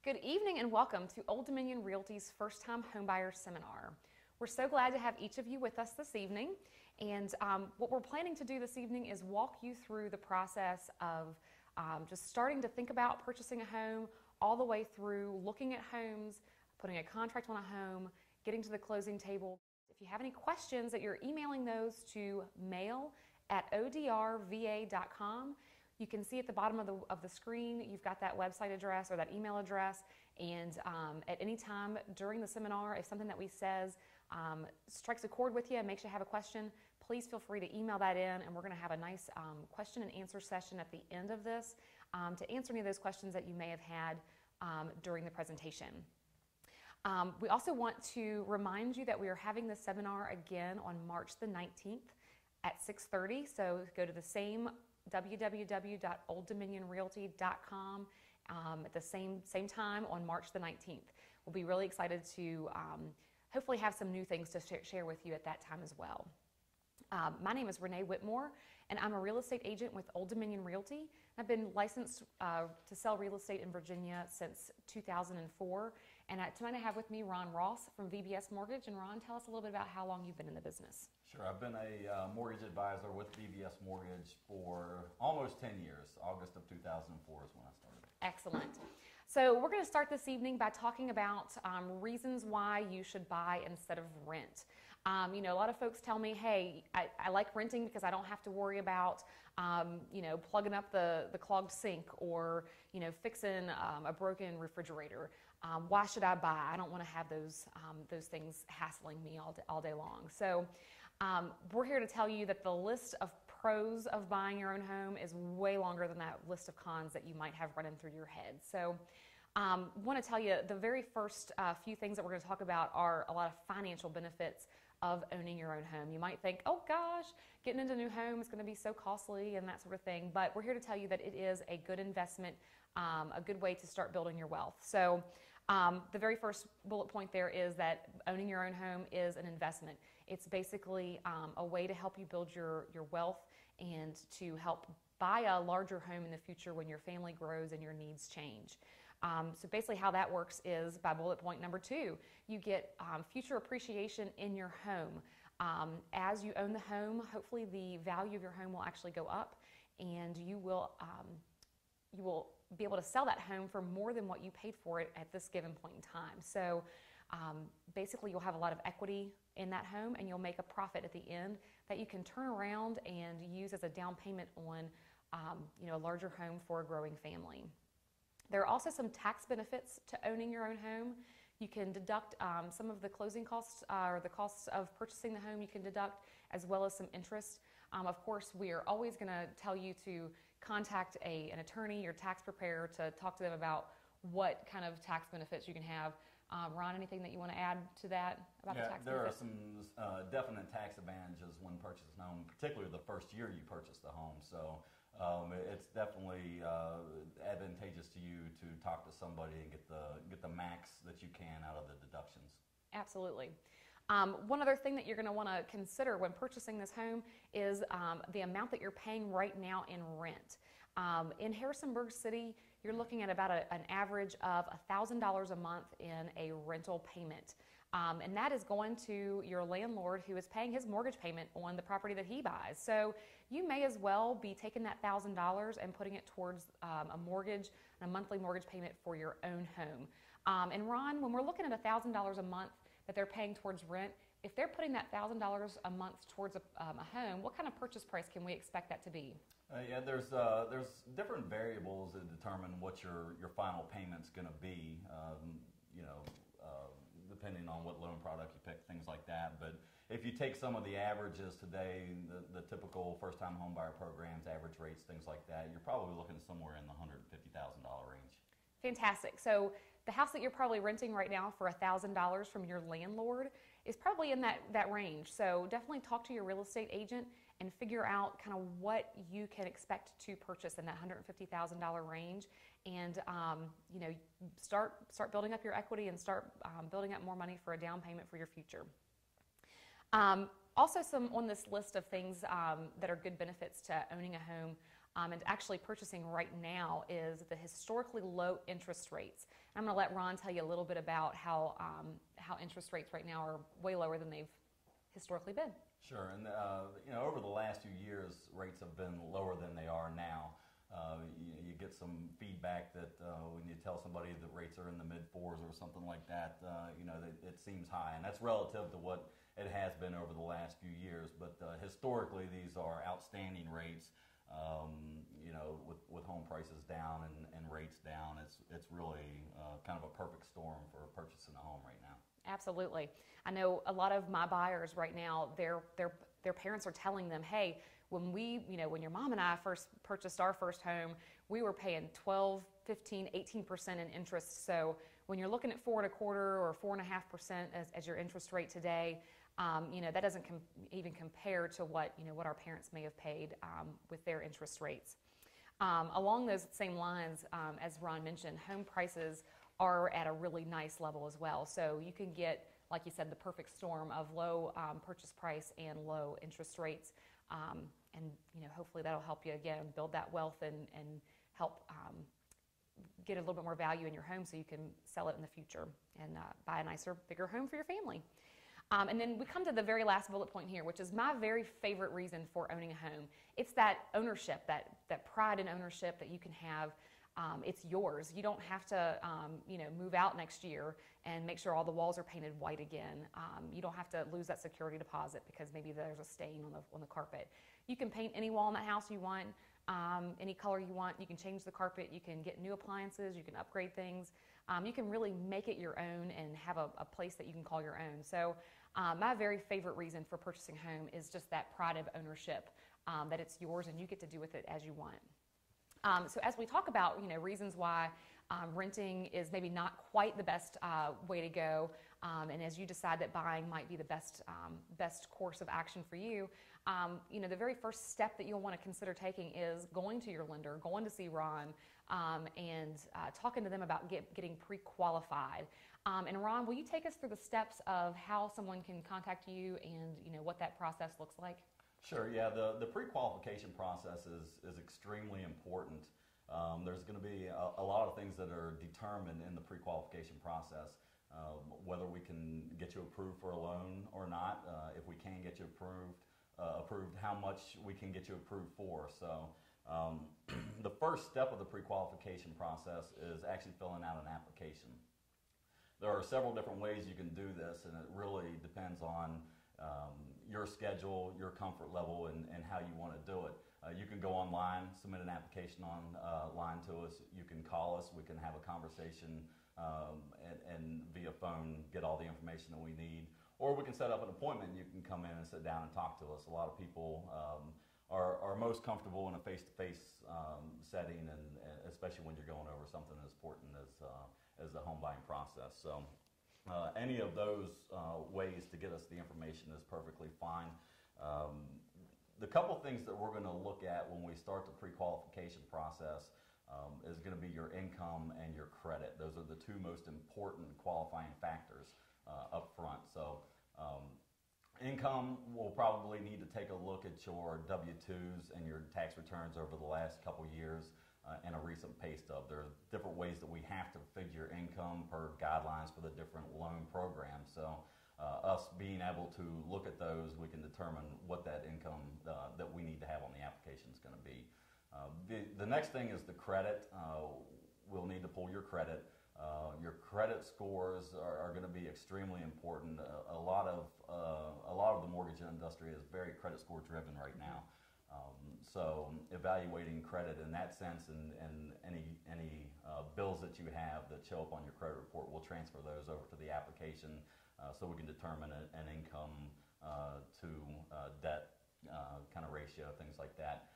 Good evening and welcome to Old Dominion Realty's First Time Homebuyer Seminar. We're so glad to have each of you with us this evening. And what we're planning to do this evening is walk you through the process of just starting to think about purchasing a home, all the way through looking at homes, putting a contract on a home, getting to the closing table. If you have any questions, that you're emailing those to mail@odrva.com. You can see at the bottom of the screen, you've got that website address or that email address, and at any time during the seminar, if something that we says strikes a chord with you and makes you have a question, please feel free to email that in, and we're going to have a nice question and answer session at the end of this to answer any of those questions that you may have had during the presentation. We also want to remind you that we are having this seminar again on March the 19th at 6:30, so go to the same www.olddominionrealty.com at the same time on March the 19th. We'll be really excited to hopefully have some new things to share with you at that time as well. My name is Renee Whitmore, and I'm a real estate agent with Old Dominion Realty. I've been licensed to sell real estate in Virginia since 2004. And tonight I have with me Ron Ross from VBS Mortgage. And Ron, tell us a little bit about how long you've been in the business. Sure, I've been a mortgage advisor with VBS Mortgage for almost 10 years. August of 2004 is when I started. Excellent. So we're going to start this evening by talking about reasons why you should buy instead of rent. You know, a lot of folks tell me, hey, I like renting because I don't have to worry about, you know, plugging up the clogged sink or, you know, fixing a broken refrigerator. Why should I buy? I don't want to have those things hassling me all day long. So we're here to tell you that the list of pros of buying your own home is way longer than that list of cons that you might have running through your head. So I want to tell you the very first few things that we're going to talk about are a lot of financial benefits of owning your own home. You might think, oh gosh, getting into a new home is going to be so costly and that sort of thing, but we're here to tell you that it is a good investment, a good way to start building your wealth. So the very first bullet point there is that owning your own home is an investment. It's basically a way to help you build your wealth and to help buy a larger home in the future when your family grows and your needs change. So basically how that works is by bullet point number 2, you get future appreciation in your home. As you own the home, hopefully the value of your home will actually go up, and you will be able to sell that home for more than what you paid for it at this given point in time. So basically you'll have a lot of equity in that home, and you'll make a profit at the end that you can turn around and use as a down payment on you know, a larger home for a growing family. There are also some tax benefits to owning your own home. You can deduct some of the closing costs or the costs of purchasing the home you can deduct, as well as some interest. Of course, we are always going to tell you to contact an attorney, your tax preparer, to talk to them about what kind of tax benefits you can have. Ron, anything that you want to add to that about the tax benefits? There are some definite tax advantages when purchasing a home, particularly the first year you purchase the home. So it's definitely advantageous to you to talk to somebody and get the max that you can out of the deductions. Absolutely. One other thing that you're going to want to consider when purchasing this home is the amount that you're paying right now in rent. In Harrisonburg City, you're looking at about an average of $1,000 a month in a rental payment. And that is going to your landlord who is paying his mortgage payment on the property that he buys. So you may as well be taking that $1,000 and putting it towards a mortgage, a monthly mortgage payment for your own home. And Ron, when we're looking at $1,000 a month that they're paying towards rent, if they're putting that $1,000 a month towards a home, what kind of purchase price can we expect that to be? Yeah, there's different variables that determine what your final payment's going to be. You know, depending on what loan product you pick, things like that. But if you take some of the averages today, the typical first-time homebuyer programs, average rates, things like that, you're probably looking somewhere in the $150,000 range. Fantastic. So the house that you're probably renting right now for $1,000 from your landlord is probably in that range. So definitely talk to your real estate agent and figure out kind of what you can expect to purchase in that $150,000 range, and you know, start building up your equity and start building up more money for a down payment for your future. Also, some on this list of things that are good benefits to owning a home and actually purchasing right now is the historically low interest rates. I'm going to let Ron tell you a little bit about how interest rates right now are way lower than they've historically been. Sure, and over the last few years, rates have been lower than they are now. You get some feedback that when you tell somebody that rates are in the mid-4s or something like that, it seems high, and that's relative to what it has been over the last few years. But historically, these are outstanding rates. With home prices down and rates down, it's really kind of a perfect storm for purchasing a home right now. Absolutely. I know a lot of my buyers right now, their parents are telling them, hey, when your mom and I first purchased our first home, we were paying 12, 15, 18% in interest. So when you're looking at 4.25% or 4.5% as your interest rate today, that doesn't even compare to what our parents may have paid with their interest rates. Along those same lines, as Ron mentioned, home prices are at a really nice level as well. So you can get, like you said, the perfect storm of low purchase price and low interest rates. And hopefully that'll help you, again, build that wealth and help get a little bit more value in your home so you can sell it in the future and buy a nicer, bigger home for your family. And then we come to the very last bullet point here, which is my very favorite reason for owning a home. It's that ownership, that pride in ownership that you can have. It's yours. You don't have to, move out next year and make sure all the walls are painted white again. You don't have to lose that security deposit because maybe there's a stain on the carpet. You can paint any wall in that house you want, any color you want. You can change the carpet. You can get new appliances. You can upgrade things. You can really make it your own and have a place that you can call your own. So my very favorite reason for purchasing a home is just that pride of ownership, that it's yours and you get to do with it as you want. So as we talk about, reasons why renting is maybe not quite the best way to go, and as you decide that buying might be the best course of action for you, the very first step that you'll want to consider taking is going to your lender, going to see Ron, and talking to them about getting pre-qualified. And Ron, will you take us through the steps of how someone can contact you and what that process looks like? Sure, yeah, the pre-qualification process is extremely important. There's going to be a lot of things that are determined in the pre-qualification process, whether we can get you approved for a loan or not, if we can get you approved, how much we can get you approved for. So the first step of the pre-qualification process is actually filling out an application. There are several different ways you can do this, and it really depends on your schedule, your comfort level, and how you want to do it. You can go online, submit an application online to us. You can call us. We can have a conversation and via phone get all the information that we need. Or we can set up an appointment. You can come in and sit down and talk to us. A lot of people are most comfortable in a face-to-face setting, and especially when you're going over something as important as the home buying process. So any of those ways to get us the information is perfectly fine. The couple things that we're going to look at when we start the pre-qualification process is going to be your income and your credit. Those are the two most important qualifying factors up front. So income, we'll probably need to take a look at your W-2s and your tax returns over the last couple years and a recent pay stub. There are different ways that we have to figure income per guidelines for the different loan programs. So us being able to look at those, we can determine what that income that we need to have on the application is going to be. The next thing is the credit. We'll need to pull your credit. Your credit scores are going to be extremely important. A lot of the mortgage industry is very credit score driven right now. So evaluating credit in that sense, and any bills that you have that show up on your credit report, we'll transfer those over to the application so we can determine an income to debt kind of ratio, things like that.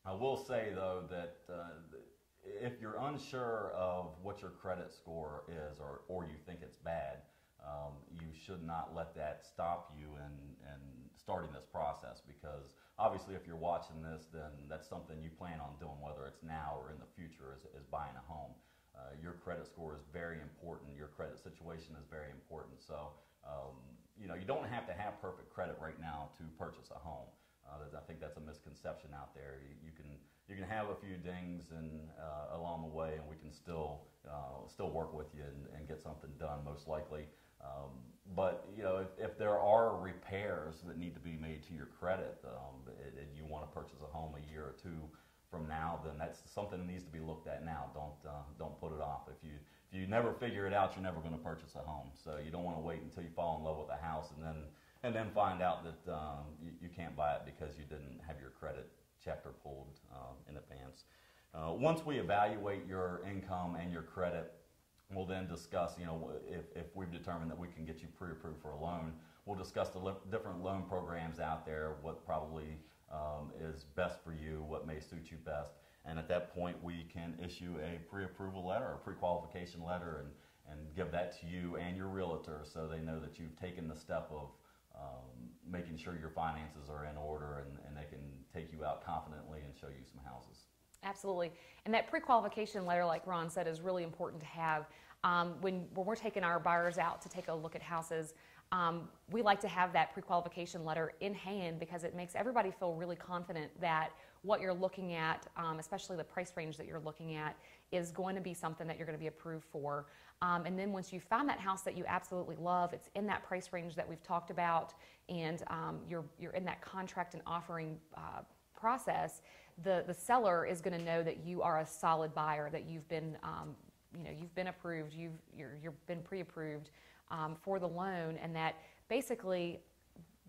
I will say though that if you're unsure of what your credit score is, or you think it's bad, you should not let that stop you in starting this process, because obviously if you're watching this, then that's something you plan on doing, whether it's now or in the future, is buying a home. Your credit score is very important. Your credit situation is very important. So you don't have to have perfect credit right now to purchase a home. I think that's a misconception out there. You can have a few dings along the way, and we can still still work with you and get something done, most likely. But if there are repairs that need to be made to your credit, and you want to purchase a home a year or two from now, then that's something that needs to be looked at now. Don't put it off. If you never figure it out, you're never going to purchase a home. So you don't want to wait until you fall in love with a house and then find out that you can't buy it because you didn't have your credit checked or pulled in advance. Once we evaluate your income and your credit, we'll then discuss, if we've determined that we can get you pre-approved for a loan, we'll discuss the different loan programs out there, what probably is best for you, what may suit you best. And at that point, we can issue a pre-approval letter, a pre-qualification letter, and give that to you and your realtor so they know that you've taken the step of making sure your finances are in order and they can take you out confidently and show you some houses. Absolutely. And that pre-qualification letter, like Ron said, is really important to have. When we're taking our buyers out to take a look at houses, we like to have that pre-qualification letter in hand because it makes everybody feel really confident that what you're looking at, especially the price range that you're looking at, is going to be something that you're going to be approved for. And then once you find that house that you absolutely love, it's in that price range that we've talked about, and you're in that contract and offering process, the seller is going to know that you are a solid buyer, that you've been you've been approved, you've been pre-approved for the loan, and that basically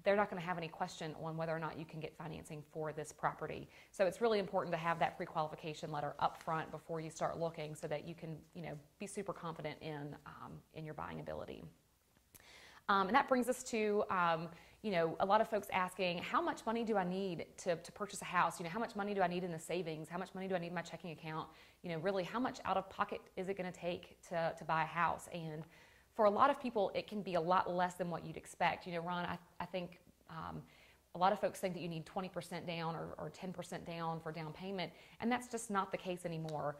they're not going to have any question on whether or not you can get financing for this property. So it's really important to have that pre-qualification letter up front before you start looking, so that you can be super confident in your buying ability. And that brings us to a lot of folks asking, how much money do I need to purchase a house? How much money do I need in the savings? How much money do I need in my checking account? Really, how much out of pocket is it going to take to buy a house? And for a lot of people, it can be a lot less than what you'd expect. Ron, I think a lot of folks think that you need 20% down or 10% down for down payment, and that's just not the case anymore.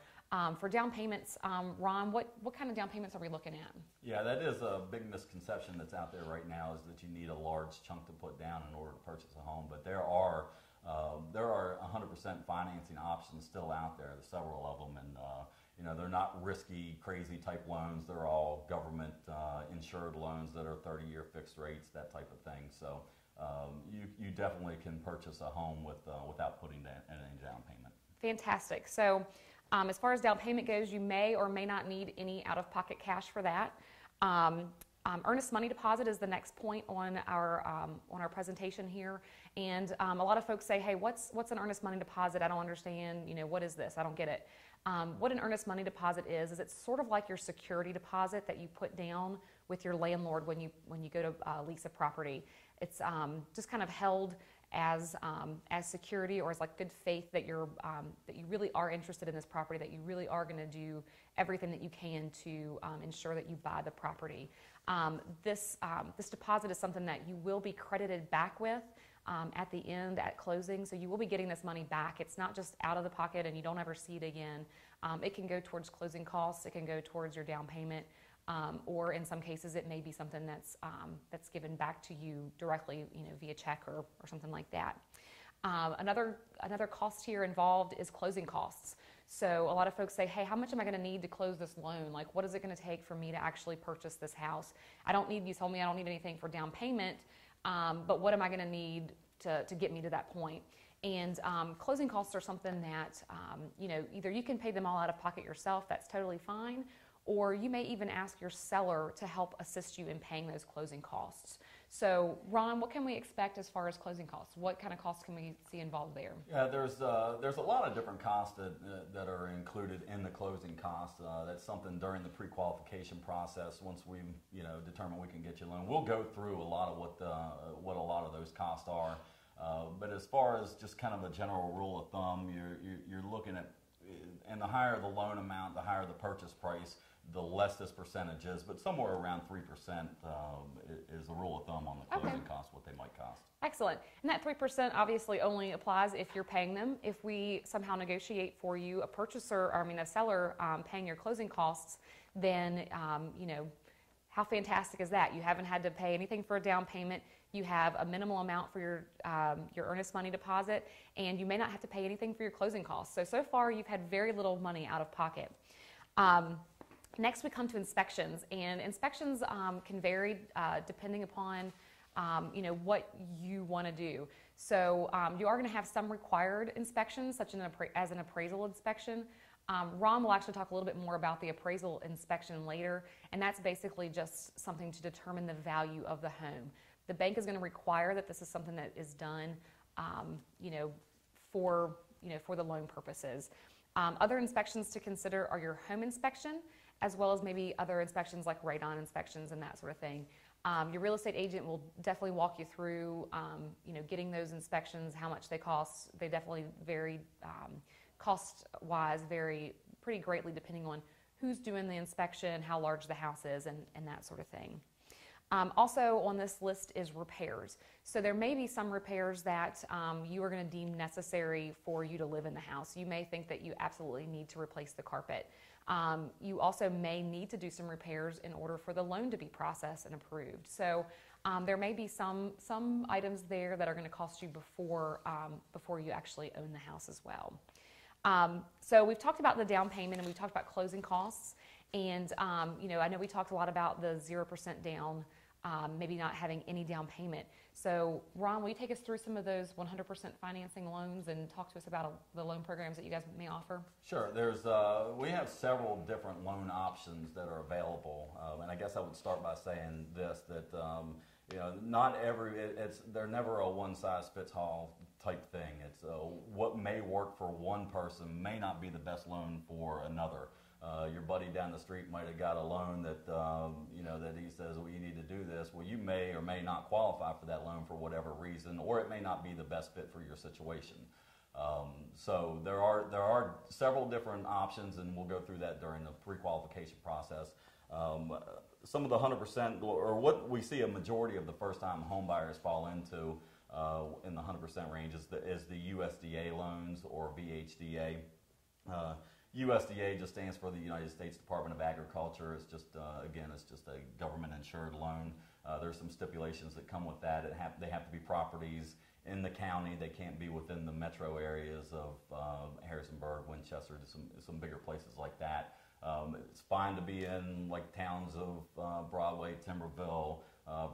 For down payments, Ron, what kind of down payments are we looking at? Yeah, that is a big misconception that's out there right now, is that you need a large chunk to put down in order to purchase a home. But there are 100% financing options still out there. There's several of them, and they're not risky, crazy type loans. They're all government insured loans that are 30-year fixed rates, that type of thing. So you definitely can purchase a home without putting any down payment. Fantastic. So as far as down payment goes, you may or may not need any out-of-pocket cash for that. Earnest money deposit is the next point on our presentation here, and a lot of folks say, "Hey, what's an earnest money deposit? I don't understand. What is this? I don't get it." What an earnest money deposit is it's sort of like your security deposit that you put down with your landlord when you go to lease a property. It's just kind of held as security, or as like good faith that that you really are interested in this property, that you really are going to do everything that you can to ensure that you buy the property. This deposit is something that you will be credited back with at the end, at closing. So you will be getting this money back. It's not just out of the pocket and you don't ever see it again. It can go towards closing costs. It can go towards your down payment. Or in some cases, it may be something that's given back to you directly, via check or something like that. Another cost here involved is closing costs. So a lot of folks say, "Hey, how much am I going to need to close this loan? Like, what is it going to take for me to actually purchase this house? You told me I don't need anything for down payment, but what am I going to need to get me to that point?" And closing costs are something that either you can pay them all out of pocket yourself. That's totally fine. Or you may even ask your seller to help assist you in paying those closing costs. So, Ron, what can we expect as far as closing costs? What kind of costs can we see involved there? Yeah, there's a lot of different costs that are included in the closing costs. That's something during the pre-qualification process. Once we determine we can get you a loan, we'll go through a lot of what a lot of those costs are. But as far as just kind of a general rule of thumb, you're looking at, and the higher the loan amount, the higher the purchase price, the less this percentage is, but somewhere around 3% is the rule of thumb on the closing costs, what they might cost. Excellent. And that 3% obviously only applies if you're paying them. If we somehow negotiate for you a seller paying your closing costs, then how fantastic is that? You haven't had to pay anything for a down payment. You have a minimal amount for your earnest money deposit, and you may not have to pay anything for your closing costs. So far you've had very little money out of pocket. Next, we come to inspections, and inspections can vary depending upon what you want to do. So you are going to have some required inspections, such as an appraisal inspection. Ron will actually talk a little bit more about the appraisal inspection later, and that's basically just something to determine the value of the home. The bank is going to require that this is something that is done, for the loan purposes. Other inspections to consider are your home inspection, as well as maybe other inspections like radon inspections and that sort of thing. Your real estate agent will definitely walk you through, getting those inspections, how much they cost. They definitely vary, cost-wise, vary pretty greatly depending on who's doing the inspection, how large the house is, and that sort of thing. Also on this list is repairs. So there may be some repairs that you are going to deem necessary for you to live in the house. You may think that you absolutely need to replace the carpet. You also may need to do some repairs in order for the loan to be processed and approved. So there may be some items there that are going to cost you before you actually own the house as well. So we've talked about the down payment, and we've talked about closing costs. And I know we talked a lot about the 0% down, maybe not having any down payment. So Ron, will you take us through some of those 100% financing loans and talk to us about the loan programs that you guys may offer? Sure. We have several different loan options that are available, and I guess I would start by saying this, that they're never a one-size-fits-all type thing. It's what may work for one person may not be the best loan for another. Your buddy down the street might have got a loan that that he says, well, you need to do this. Well, you may or may not qualify for that loan for whatever reason, or it may not be the best fit for your situation. So there are several different options, and we'll go through that during the pre-qualification process. Some of the 100%, or what we see a majority of the first-time home buyers fall into in the 100% range is the USDA loans, or VHDA. USDA just stands for the United States Department of Agriculture. It's just, it's just a government-insured loan. There's some stipulations that come with that. They have to be properties in the county. They can't be within the metro areas of Harrisonburg, Winchester, some bigger places like that. It's fine to be in like towns of Broadway, Timberville,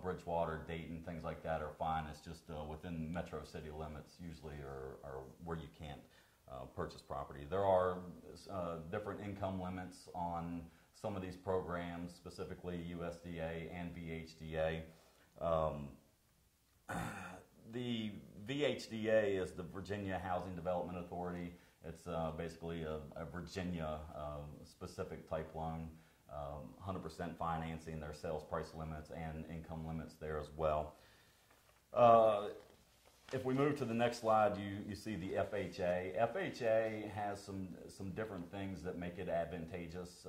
Bridgewater, Dayton, things like that are fine. It's just within metro city limits usually are where you can't purchase property. There are different income limits on some of these programs, specifically USDA and VHDA. The VHDA is the Virginia Housing Development Authority. It's basically a Virginia specific type loan, 100% financing. There are sales price limits and income limits there as well. If we move to the next slide, you see the FHA. FHA has some different things that make it advantageous.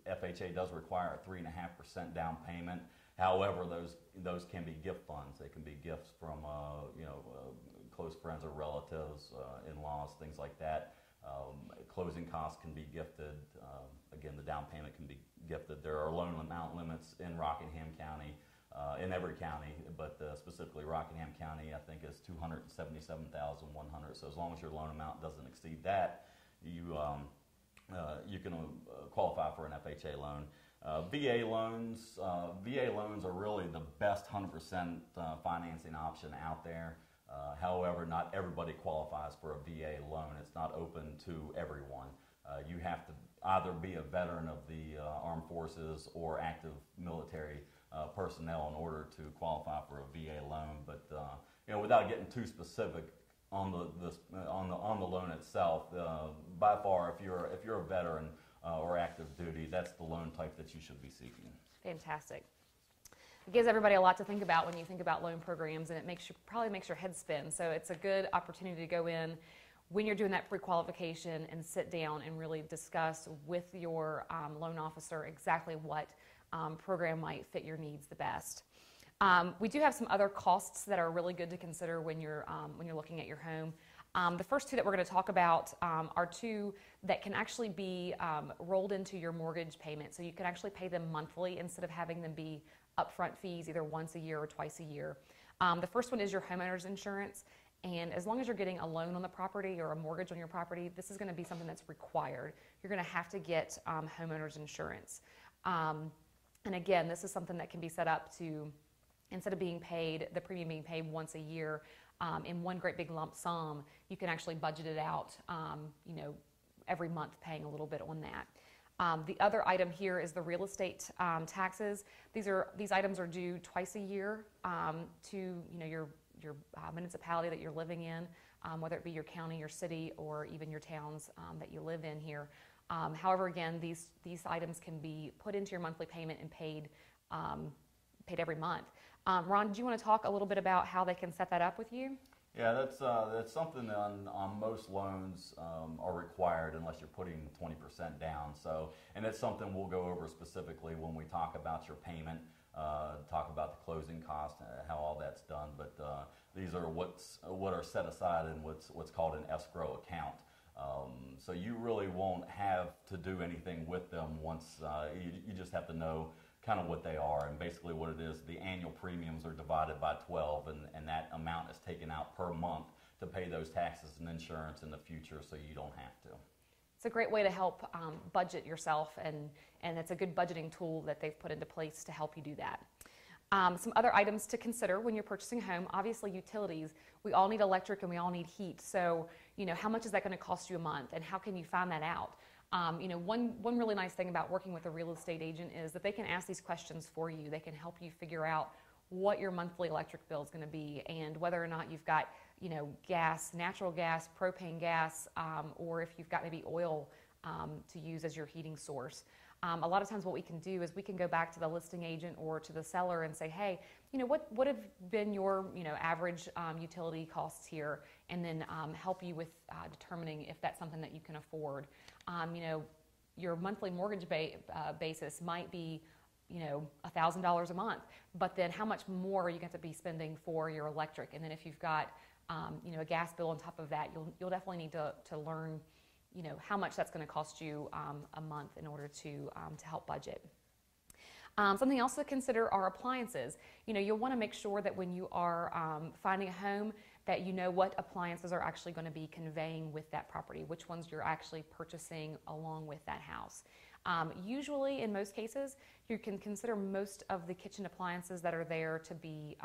FHA does require a 3.5% down payment. However, those can be gift funds. They can be gifts from close friends or relatives, in-laws, things like that. Closing costs can be gifted. Again, the down payment can be gifted. There are loan amount limits in Rockingham County. In every county, but specifically Rockingham County, I think, is $277,100. So as long as your loan amount doesn't exceed that, you can qualify for an FHA loan. VA loans are really the best 100% financing option out there. However, not everybody qualifies for a VA loan. It's not open to everyone. You have to either be a veteran of the armed forces or active military personnel in order to qualify for a VA loan. But without getting too specific on the loan itself, by far, if you're a veteran or active duty, that's the loan type that you should be seeking. Fantastic. It gives everybody a lot to think about when you think about loan programs, and it probably makes your head spin. So it's a good opportunity to go in when you're doing that pre-qualification and sit down and really discuss with your loan officer exactly what program might fit your needs the best. We do have some other costs that are really good to consider when you're looking at your home. The first two that we're going to talk about are two that can actually be rolled into your mortgage payment. So you can actually pay them monthly instead of having them be upfront fees either once a year or twice a year. The first one is your homeowner's insurance. And as long as you're getting a loan on the property or a mortgage on your property, this is going to be something that's required. You're going to have to get homeowners insurance. And again, this is something that can be set up to, instead of being paid, the premium being paid once a year in one great big lump sum, you can actually budget it out, every month, paying a little bit on that. The other item here is the real estate taxes. These items are due twice a year to your municipality that you're living in, whether it be your county, your city, or even your towns that you live in here. However, again, these items can be put into your monthly payment and paid every month. Ron, did you want to talk a little bit about how they can set that up with you? Yeah, that's something on most loans are required unless you're putting 20% down. So, and it's something we'll go over specifically when we talk about your payment, talk about the closing cost, how all that's done. But these are what are set aside in what's called an escrow account. So you really won't have to do anything with them once you just have to know kind of what they are, and basically what it is, the annual premiums are divided by 12, and that amount is taken out per month to pay those taxes and insurance in the future, so you don't have to. It's a great way to help budget yourself, and it's a good budgeting tool that they've put into place to help you do that. Some other items to consider when you're purchasing a home, obviously utilities. We all need electric and we all need heat, so how much is that going to cost you a month, and how can you find that out? One really nice thing about working with a real estate agent is that they can ask these questions for you. They can help you figure out what your monthly electric bill is going to be, and whether or not you've got, gas, natural gas, propane gas, or if you've got maybe oil to use as your heating source. A lot of times what we can do is we can go back to the listing agent or to the seller and say, hey, what have been your average utility costs here, and then help you with determining if that's something that you can afford. Your monthly mortgage basis might be $1,000 a month, but then how much more are you going to be spending for your electric? And then if you've got a gas bill on top of that, you'll definitely need to learn how much that's going to cost you a month in order to help budget. Something else to consider are appliances. You'll want to make sure that when you are finding a home that you know what appliances are actually going to be conveying with that property, which ones you're actually purchasing along with that house. Usually, in most cases, you can consider most of the kitchen appliances that are there to be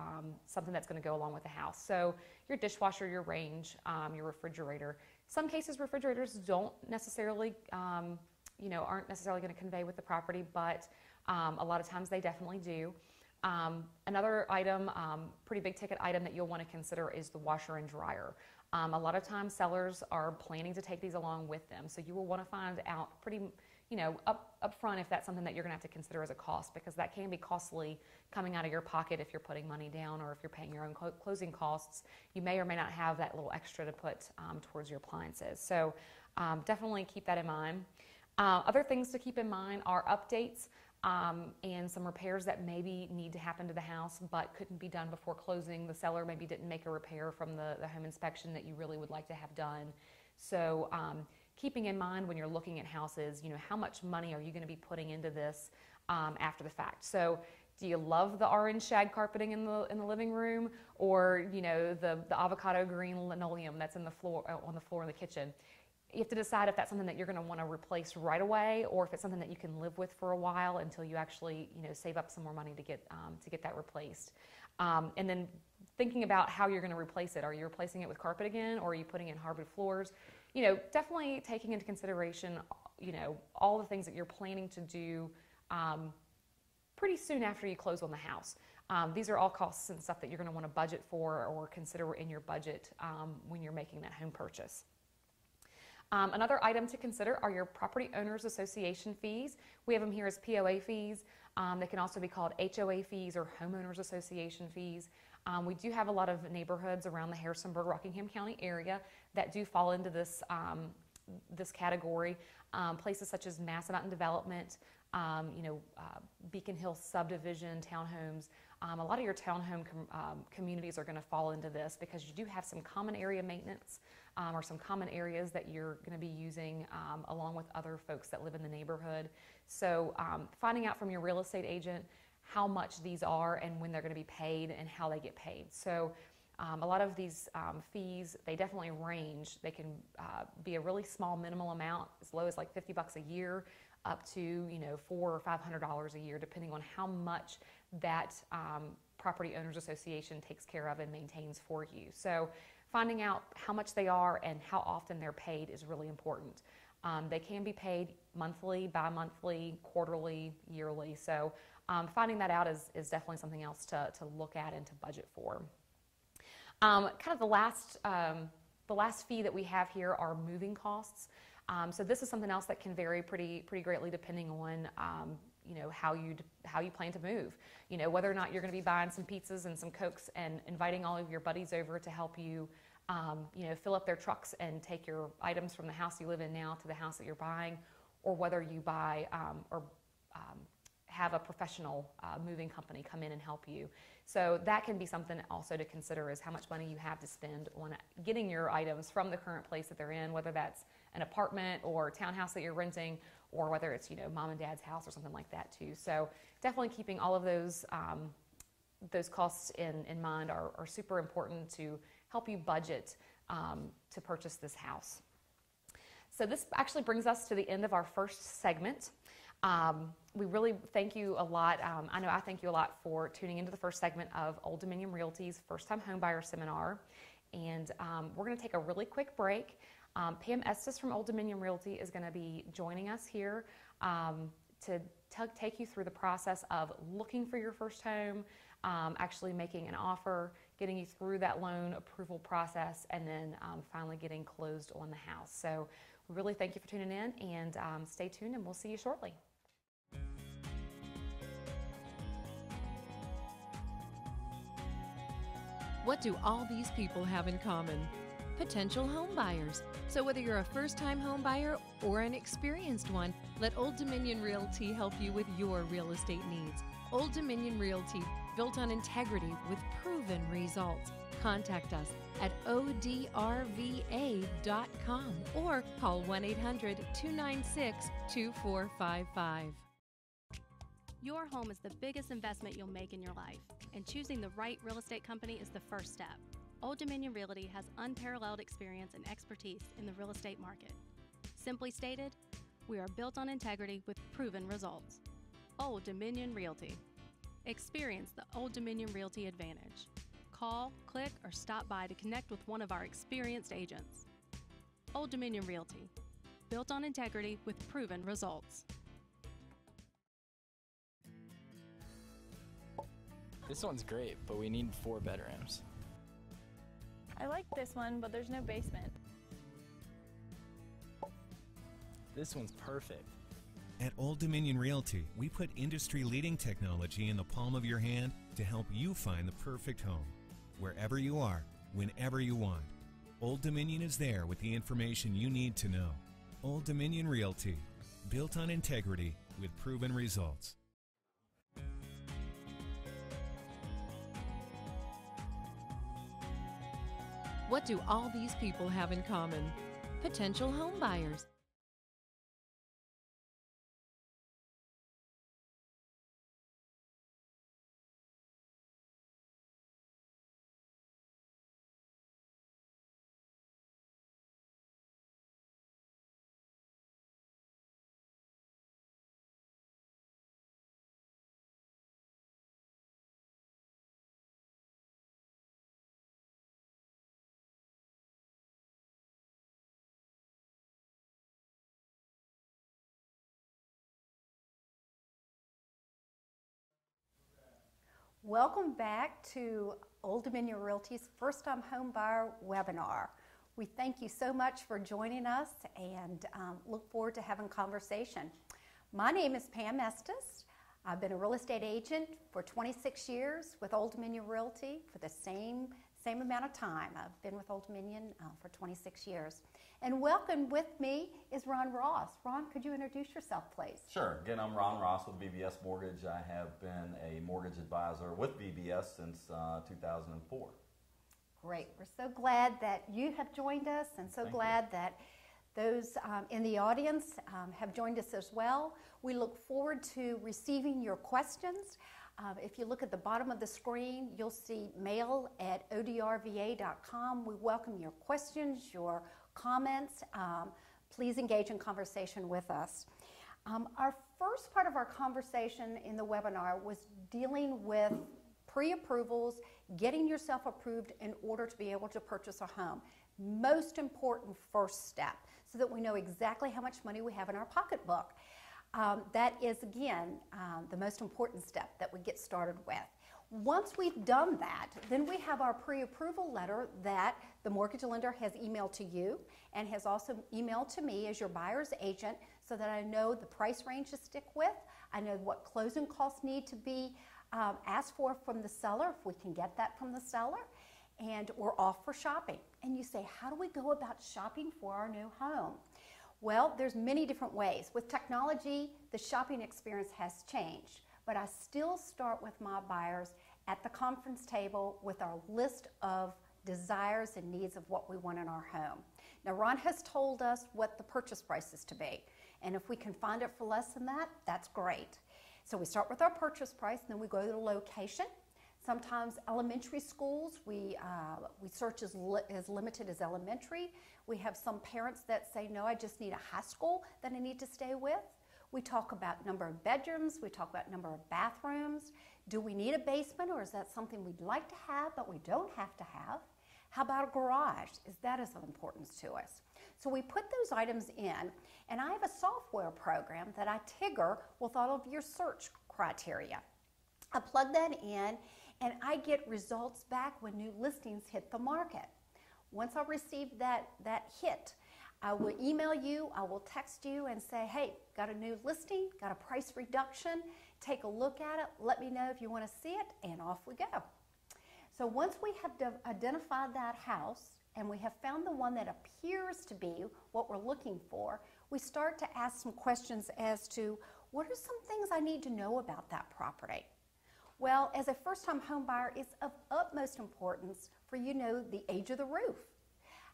something that's going to go along with the house. So your dishwasher, your range, your refrigerator. Some cases, refrigerators don't necessarily, aren't necessarily going to convey with the property, but a lot of times they definitely do. Another item, pretty big ticket item that you'll want to consider is the washer and dryer. A lot of times sellers are planning to take these along with them, so you will want to find out pretty, up front if that's something that you're going to have to consider as a cost, because that can be costly coming out of your pocket if you're putting money down, or if you're paying your own closing costs. You may or may not have that little extra to put towards your appliances. So definitely keep that in mind. Other things to keep in mind are updates and some repairs that maybe need to happen to the house but couldn't be done before closing. The seller maybe didn't make a repair from the home inspection that you really would like to have done. So keeping in mind when you're looking at houses, how much money are you going to be putting into this after the fact? So do you love the orange shag carpeting in the living room, or the avocado green linoleum that's on the floor in the kitchen? You have to decide if that's something that you're going to want to replace right away, or if it's something that you can live with for a while until you actually save up some more money to get that replaced. And then thinking about how you're going to replace it. Are you replacing it with carpet again, or are you putting in hardwood floors? Definitely taking into consideration all the things that you're planning to do pretty soon after you close on the house. These are all costs and stuff that you're going to want to budget for or consider in your budget when you're making that home purchase. Another item to consider are your property owners association fees. We have them here as POA fees. They can also be called HOA fees or homeowners association fees. We do have a lot of neighborhoods around the Harrisonburg-Rockingham County area that do fall into this category. Places such as Mass Mountain Development, Beacon Hill subdivision, townhomes. A lot of your townhome communities are going to fall into this because you do have some common area maintenance or some common areas that you're going to be using along with other folks that live in the neighborhood. So finding out from your real estate agent how much these are and when they're going to be paid and how they get paid. So A lot of these fees, they definitely range. They can be a really small minimal amount, as low as like $50 a year, up to $400 or $500 a year, depending on how much that property owners association takes care of and maintains for you. So finding out how much they are and how often they're paid is really important. They can be paid monthly, bi-monthly, quarterly, yearly. So finding that out is definitely something else to look at and to budget for. Kind of the last fee that we have here are moving costs. So this is something else that can vary pretty greatly depending on how you plan to move. Whether or not you're going to be buying some pizzas and some Cokes and inviting all of your buddies over to help you fill up their trucks and take your items from the house you live in now to the house that you're buying, or whether you buy or have a professional moving company come in and help you. So that can be something also to consider, is how much money you have to spend on getting your items from the current place that they're in, whether that's an apartment or townhouse that you're renting, or whether it's mom and dad's house or something like that too. So definitely keeping all of those costs in mind are super important to help you budget to purchase this house. So this actually brings us to the end of our first segment. We really thank you a lot. I know I thank you a lot for tuning into the first segment of Old Dominion Realty's First Time Homebuyer Seminar. And we're going to take a really quick break. Pam Estes from Old Dominion Realty is going to be joining us here to take you through the process of looking for your first home, actually making an offer, getting you through that loan approval process, and then finally getting closed on the house. So we really thank you for tuning in, and stay tuned, and we'll see you shortly. What do all these people have in common? Potential home buyers. So whether you're a first-time home buyer or an experienced one, let Old Dominion Realty help you with your real estate needs. Old Dominion Realty, built on integrity with proven results. Contact us at odrva.com or call 1-800-296-2455. Your home is the biggest investment you'll make in your life, and choosing the right real estate company is the first step. Old Dominion Realty has unparalleled experience and expertise in the real estate market. Simply stated, we are built on integrity with proven results. Old Dominion Realty. Experience the Old Dominion Realty advantage. Call, click, or stop by to connect with one of our experienced agents. Old Dominion Realty. Built on integrity with proven results. This one's great, but we need 4 bedrooms. I like this one, but there's no basement. This one's perfect. At Old Dominion Realty, we put industry-leading technology in the palm of your hand to help you find the perfect home. Wherever you are, whenever you want. Old Dominion is there with the information you need to know. Old Dominion Realty, built on integrity with proven results. What do all these people have in common? Potential home buyers. Welcome back to Old Dominion Realty's First Time Home Buyer webinar. We thank you so much for joining us and look forward to having a conversation. My name is Pam Estes. I've been a real estate agent for 26 years with Old Dominion Realty for the same amount of time. I've been with Old Dominion for 26 years. And welcome with me is Ron Ross. Ron, could you introduce yourself, please? Sure. Again, I'm Ron Ross with VBS Mortgage. I have been a mortgage advisor with VBS since 2004. Great. We're so glad that you have joined us, and so glad that those in the audience have joined us as well. We look forward to receiving your questions. If you look at the bottom of the screen, you'll see mail@odrva.com. We welcome your questions, your comments. Please engage in conversation with us. Our first part of our conversation in the webinar was dealing with pre-approvals, getting yourself approved in order to be able to purchase a home. Most important first step, so that we know exactly how much money we have in our pocketbook. That is, again, the most important step that we get started with. Once we've done that, then we have our pre-approval letter that the mortgage lender has emailed to you and has also emailed to me as your buyer's agent, so that I know the price range to stick with. I know what closing costs need to be asked for from the seller, if we can get that from the seller, and we're off for shopping. And you say, how do we go about shopping for our new home? Well, there's many different ways. With technology, the shopping experience has changed, but I still start with my buyers at the conference table with our list of desires and needs of what we want in our home. Now, Ron has told us what the purchase price is to be, and if we can find it for less than that, that's great. So we start with our purchase price, and then we go to the location. Sometimes elementary schools, we search as limited as elementary. We have some parents that say, no, I just need a high school that I need to stay with. We talk about number of bedrooms. We talk about number of bathrooms. Do we need a basement, or is that something we'd like to have but we don't have to have? How about a garage? Is that of importance to us? So we put those items in, and I have a software program that I trigger with all of your search criteria. I plug that in, and I get results back when new listings hit the market. Once I receive that hit, I will email you, I will text you and say, hey, got a new listing, got a price reduction, take a look at it, let me know if you want to see it, and off we go. So once we have identified that house and we have found the one that appears to be what we're looking for, we start to ask some questions as to what are some things I need to know about that property? Well, as a first-time home buyer, it's of utmost importance for you to know the age of the roof.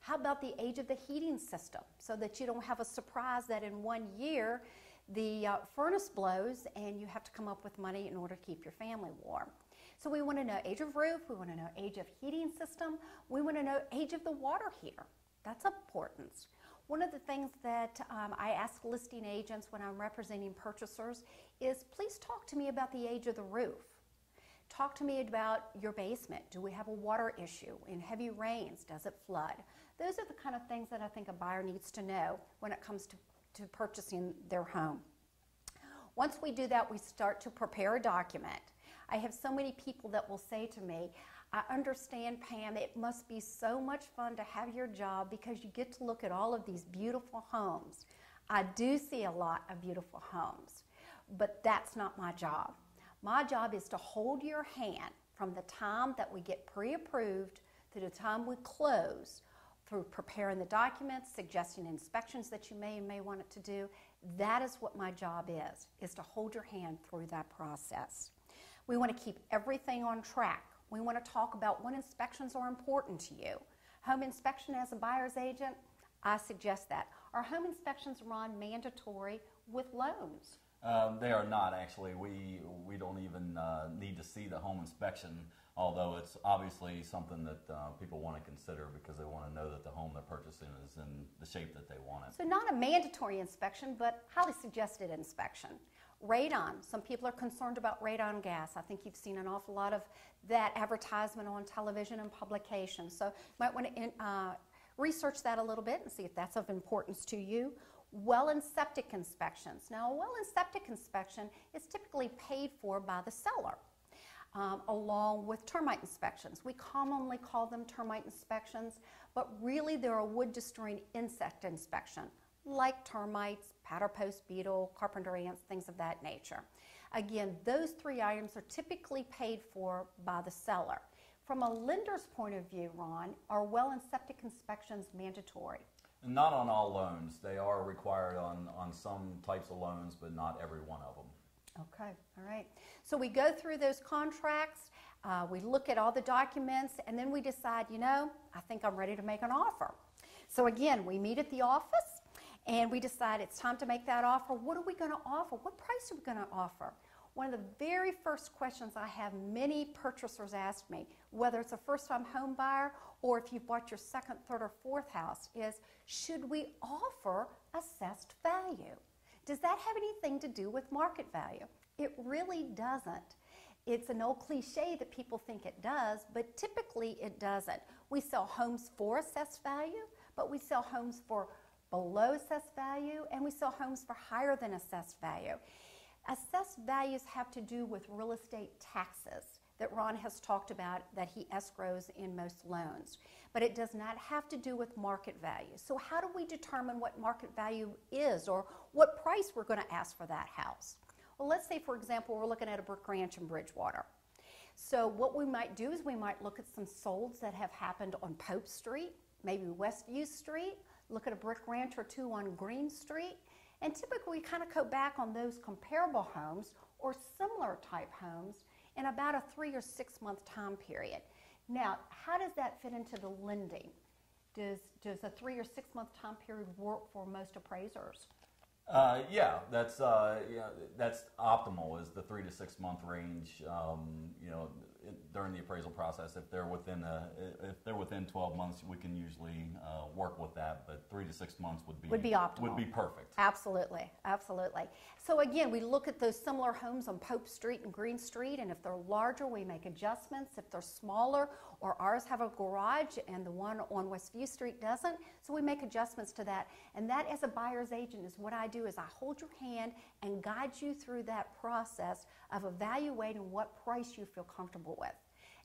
How about the age of the heating system, so that you don't have a surprise that in 1 year the furnace blows and you have to come up with money in order to keep your family warm. So we want to know age of roof, we want to know age of heating system, we want to know age of the water heater. That's important. One of the things that I ask listing agents when I'm representing purchasers is, please talk to me about the age of the roof. Talk to me about your basement. Do we have a water issue? In heavy rains, does it flood? Those are the kind of things that I think a buyer needs to know when it comes to purchasing their home. Once we do that, we start to prepare a document. I have so many people that will say to me, I understand, Pam, it must be so much fun to have your job because you get to look at all of these beautiful homes. I do see a lot of beautiful homes, but that's not my job. My job is to hold your hand from the time that we get pre-approved to the time we close, through preparing the documents, suggesting inspections that you may want it to do. That is what my job is to hold your hand through that process. We want to keep everything on track. We want to talk about what inspections are important to you. Home inspection as a buyer's agent, I suggest that. Are home inspections, Ron, mandatory with loans? They are not, actually. We don't even need to see the home inspection, although it's obviously something that people want to consider because they want to know that the home they're purchasing is in the shape that they want it. So not a mandatory inspection, but highly suggested inspection. Radon. Some people are concerned about radon gas. I think you've seen an awful lot of that advertisement on television and publications. So you might want to research that a little bit and see if that's of importance to you. Well and septic inspections. Now, a well and septic inspection is typically paid for by the seller, along with termite inspections. We commonly call them termite inspections, but really they're a wood destroying insect inspection, like termites, powder post beetle, carpenter ants, things of that nature. Again, those three items are typically paid for by the seller. From a lender's point of view, Ron, are well and septic inspections mandatory? Not on all loans. They are required on some types of loans, but not every one of them. Okay, all right. So we go through those contracts, we look at all the documents, and then we decide, you know, I think I'm ready to make an offer. So again, we meet at the office, and we decide it's time to make that offer. What are we going to offer? What price are we going to offer? one of the very first questions I have many purchasers ask me, whether it's a first-time home buyer or if you've bought your second, third, or fourth house, is should we offer assessed value? Does that have anything to do with market value? It really doesn't. It's an old cliche that people think it does, but typically it doesn't. We sell homes for assessed value, but we sell homes for below assessed value, and we sell homes for higher than assessed value. Assessed values have to do with real estate taxes that Ron has talked about that he escrows in most loans. But it does not have to do with market value. So how do we determine what market value is or what price we're going to ask for that house? Well, let's say, for example, we're looking at a brick ranch in Bridgewater. So what we might do is we might look at some solds that have happened on Pope Street, maybe Westview Street, look at a brick ranch or two on Green Street, and typically we kind of go back on those comparable homes or similar type homes in about a 3 or 6 month time period. Now, how does that fit into the lending? Does a 3 or 6 month time period work for most appraisers? Yeah, that's optimal. Is the 3 to 6 month range? During the appraisal process, if they're within 12 months, we can usually work with that. But 3 to 6 months would be optimal. Would be perfect. Absolutely, absolutely. So again, we look at those similar homes on Pope Street and Green Street, and if they're larger, we make adjustments. If they're smaller, or ours have a garage and the one on Westview Street doesn't, so we make adjustments to that. And that, as a buyer's agent, is what I do. Is I hold your hand and guide you through that process of evaluating what price you feel comfortable with.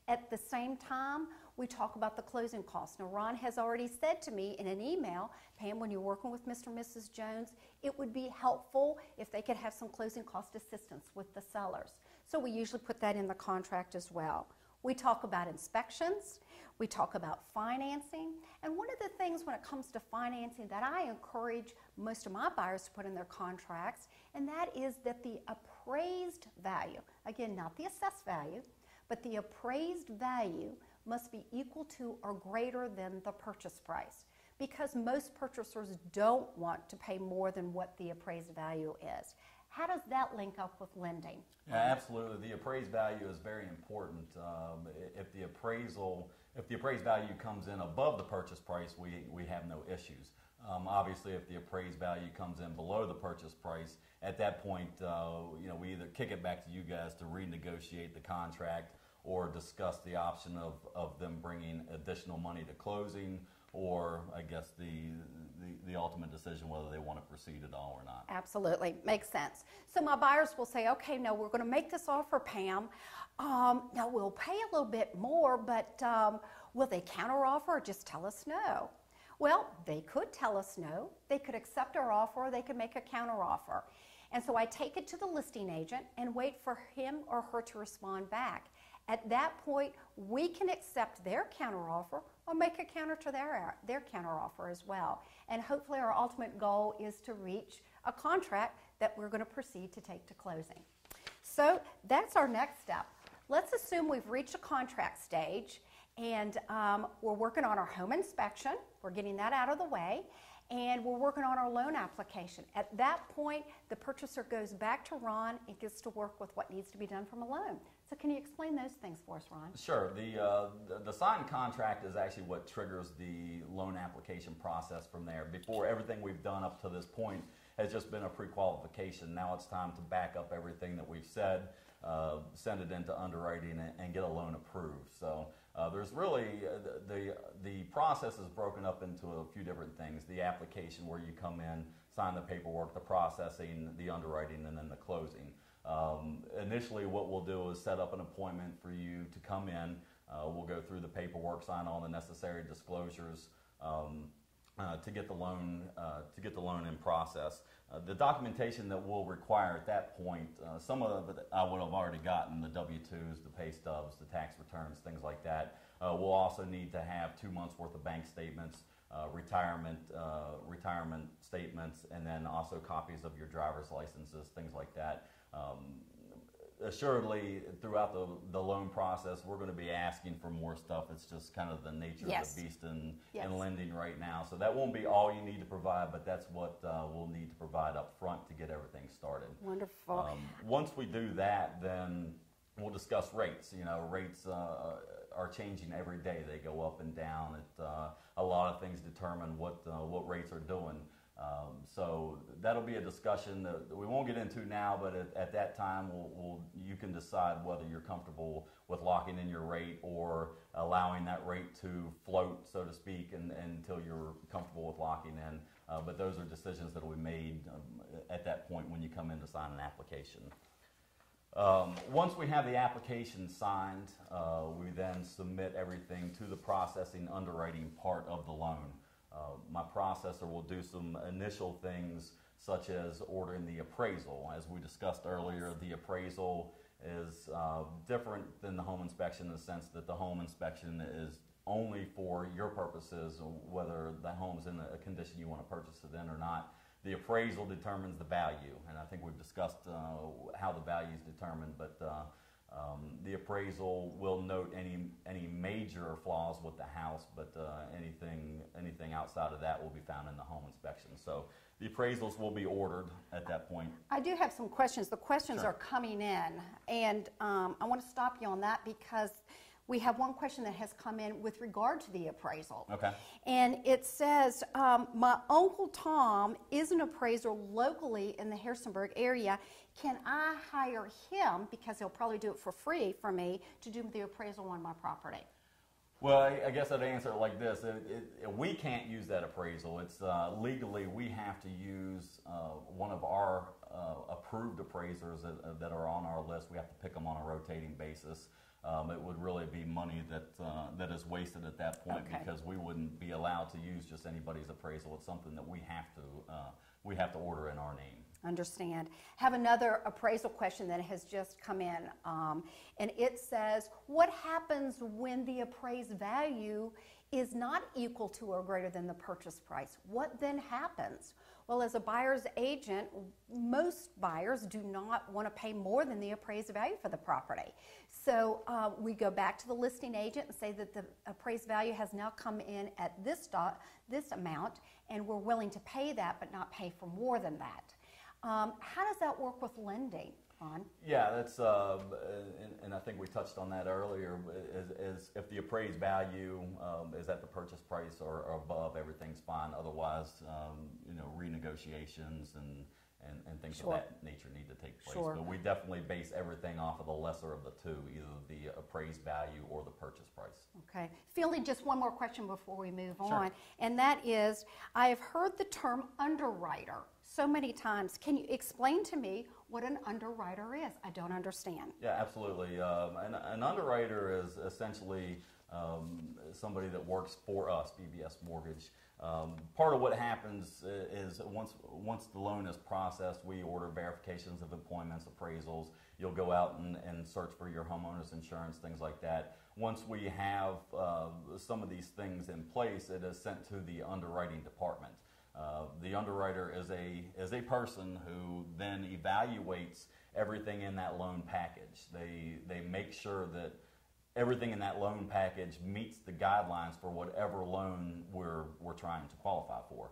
At the same time, we talk about the closing costs. Now, Ron has already said to me in an email, Pam, when you're working with Mr. and Mrs. Jones, it would be helpful if they could have some closing cost assistance with the sellers. So we usually put that in the contract as well. We talk about inspections, we talk about financing, and one of the things when it comes to financing that I encourage most of my buyers to put in their contracts, and that is that the appraised value, again, not the assessed value, but the appraised value must be equal to or greater than the purchase price, because most purchasers don't want to pay more than what the appraised value is. How does that link up with lending? Yeah, absolutely. The appraised value is very important. If the appraised value comes in above the purchase price, we have no issues. Obviously, if the appraised value comes in below the purchase price, at that point, we either kick it back to you guys to renegotiate the contract or discuss the option of them bringing additional money to closing, or I guess the ultimate decision whether they want to proceed at all or not. Absolutely, makes sense. So my buyers will say, okay, no, we're going to make this offer, Pam. Now we'll pay a little bit more, but will they counteroffer or just tell us no? Well, they could tell us no. They could accept our offer, or they could make a counteroffer. And so I take it to the listing agent and wait for him or her to respond back. At that point, we can accept their counteroffer or make a counter to their counteroffer as well. And hopefully our ultimate goal is to reach a contract that we're going to proceed to take to closing. So that's our next step. Let's assume we've reached a contract stage and we're working on our home inspection. We're getting that out of the way. And we're working on our loan application. At that point, the purchaser goes back to Ron and gets to work with what needs to be done from a loan. So can you explain those things for us, Ron? Sure. The signed contract is actually what triggers the loan application process from there. Before, everything we've done up to this point has just been a pre-qualification. Now it's time to back up everything that we've said, send it into underwriting, and get a loan approved. So there's really, the process is broken up into a few different things. The application, where you come in, sign the paperwork, the processing, the underwriting, and then the closing. Initially, what we'll do is set up an appointment for you to come in. We'll go through the paperwork, sign all the necessary disclosures to get the loan in process. The documentation that we'll require at that point, some of it I would have already gotten: the W-2s, the pay stubs, the tax returns, things like that. We'll also need to have 2 months worth of bank statements, retirement statements, and then also copies of your driver's licenses, things like that. assuredly, throughout the loan process, we're going to be asking for more stuff. It's just kind of the nature Yes. of the beast in Yes. lending right now. So that won't be all you need to provide, but that's what we'll need to provide up front to get everything started. Wonderful. Once we do that, then we'll discuss rates. You know, rates are changing every day. They go up and down. A lot of things determine what rates are doing. So that'll be a discussion that we won't get into now, but at that time, you can decide whether you're comfortable with locking in your rate or allowing that rate to float, so to speak, until you're comfortable with locking in. But those are decisions that will be made at that point when you come in to sign an application. Once we have the application signed, we then submit everything to the processing underwriting part of the loan. My processor will do some initial things such as ordering the appraisal. As we discussed earlier, the appraisal is different than the home inspection in the sense that the home inspection is only for your purposes, whether the home's in a condition you want to purchase it in or not. The appraisal determines the value, and I think we've discussed how the value is determined, but the appraisal will note any major flaws with the house, but anything outside of that will be found in the home inspection. So the appraisals will be ordered at that point. I do have some questions. The questions Sure. are coming in, and I want to stop you on that because we have one question that has come in with regard to the appraisal. Okay. And it says, my Uncle Tom is an appraiser locally in the Harrisonburg area. Can I hire him, because he'll probably do it for free for me, to do the appraisal on my property? Well, I guess I'd answer it like this. We can't use that appraisal. It's legally we have to use one of our approved appraisers that are on our list. We have to pick them on a rotating basis. It would really be money that is wasted at that point because we wouldn't be allowed to use just anybody's appraisal. It's something that we have to order in our name. Understand. Have another appraisal question that has just come in, and it says, what happens when the appraised value is not equal to or greater than the purchase price? What then happens? Well, as a buyer's agent, most buyers do not want to pay more than the appraised value for the property. So we go back to the listing agent and say that the appraised value has now come in at this amount, and we're willing to pay that but not pay for more than that. How does that work with lending, Ron? Yeah, that's and I think we touched on that earlier. Is if the appraised value is at the purchase price or above, everything's fine. Otherwise, renegotiations and things of that nature need to take place. Sure. But we definitely base everything off of the lesser of the two, either the appraised value or the purchase price. Okay. Fielding, just one more question before we move Sure. on, and that is, I have heard the term underwriter so many times. Can you explain to me what an underwriter is? I don't understand. Yeah, absolutely. An underwriter is essentially somebody that works for us, BBS Mortgage. Part of what happens is once the loan is processed, we order verifications of employments, appraisals. You'll go out and search for your homeowner's insurance, things like that. Once we have some of these things in place, it is sent to the underwriting department. The underwriter is a person who then evaluates everything in that loan package. They make sure that everything in that loan package meets the guidelines for whatever loan we're trying to qualify for.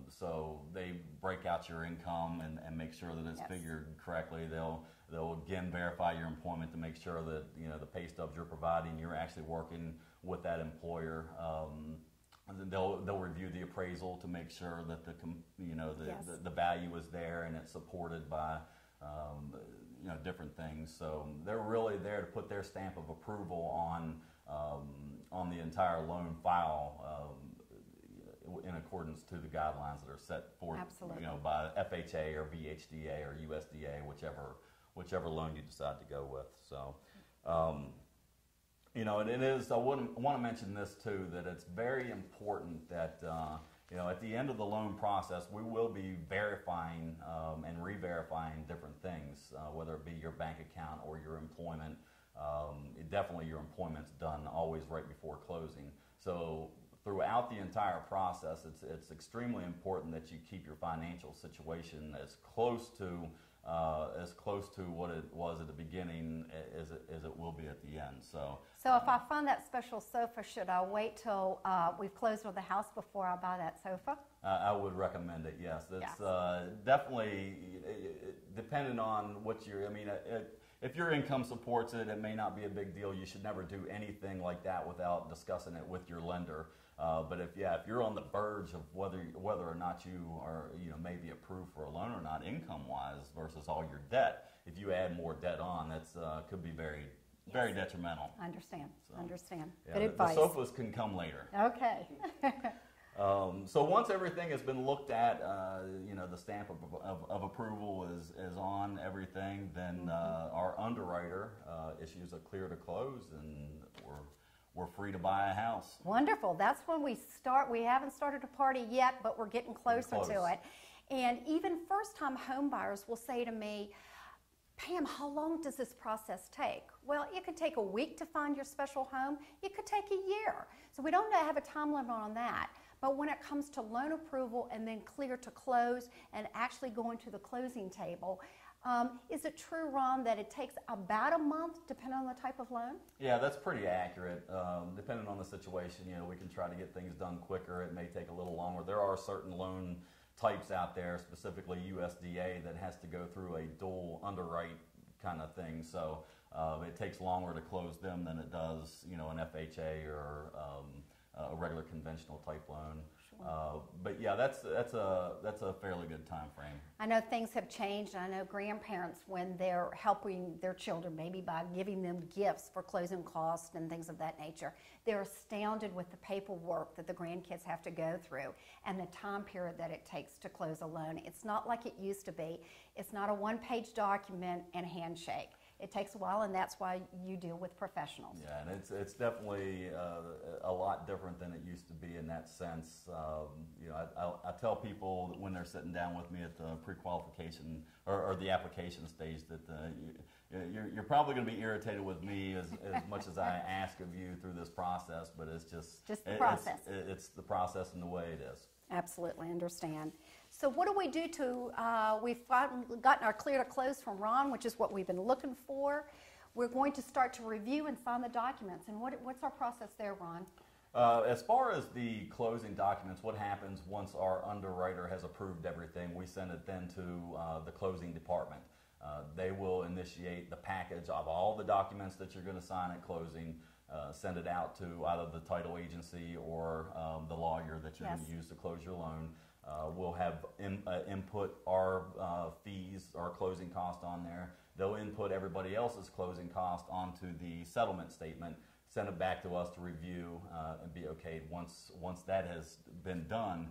So they break out your income and make sure that it's figured correctly. They'll again verify your employment to make sure that the pay stubs you're providing, you're actually working with that employer. And then they'll review the appraisal to make sure that the value is there and it's supported by different things. So they're really there to put their stamp of approval on the entire loan file in accordance to the guidelines that are set forth by FHA or VHDA or USDA, whichever loan you decide to go with. So. And it is, I want to mention this too, that it's very important that, at the end of the loan process, we will be verifying and re-verifying different things, whether it be your bank account or your employment. Definitely your employment's done always right before closing. So throughout the entire process, it's extremely important that you keep your financial situation as close to as close to what it was at the beginning as it will be at the end. So if I find that special sofa, should I wait till we've closed on the house before I buy that sofa? I would recommend it, yes. It's definitely dependent on what you're, if your income supports it, it may not be a big deal. You should never do anything like that without discussing it with your lender. But if you're on the verge of whether or not you are, may be approved for a loan or not, income-wise versus all your debt, if you add more debt on, that's could be very detrimental. Understand. Yeah, Good advice. The sofas can come later. Okay. So once everything has been looked at, the stamp of approval is on everything, then our underwriter issues a clear to close, and we're free to buy a house. Wonderful. That's when we start. We haven't started a party yet, but we're getting closer to it. And even first-time home buyers will say to me, Pam, how long does this process take? Well, it could take a week to find your special home. It could take a year. So we don't have a time limit on that. But when it comes to loan approval and then clear to close and actually going to the closing table, is it true, Ron, that it takes about a month depending on the type of loan? Yeah, that's pretty accurate. Depending on the situation, we can try to get things done quicker. It may take a little longer. There are certain loan types out there, specifically USDA, that has to go through a dual underwrite kind of thing. So it takes longer to close them than it does, an FHA or a regular conventional type loan. Sure. But yeah, that's a fairly good time frame. I know things have changed. I know grandparents, when they're helping their children, maybe by giving them gifts for closing costs and things of that nature, they're astounded with the paperwork that the grandkids have to go through and the time period that it takes to close a loan. It's not like it used to be. It's not a one-page document and handshake. It takes a while, and that's why you deal with professionals. Yeah, and it's definitely a lot different than it used to be in that sense. I tell people that when they're sitting down with me at the pre-qualification or the application stage that you're probably going to be irritated with me as much as I ask of you through this process, but it's just the process. It's the process and the way it is. Absolutely, understand. So what do we do we've gotten our clear to close from Ron, which is what we've been looking for. We're going to start to review and sign the documents. And what's our process there, Ron? As far as the closing documents, what happens once our underwriter has approved everything, we send it then to the closing department. They will initiate the package of all the documents that you're going to sign at closing, send it out to either the title agency or the lawyer that you're going to use to close your loan. We'll have input our fees, our closing cost on there. They'll input everybody else's closing cost onto the settlement statement, send it back to us to review and be okay. Once that has been done,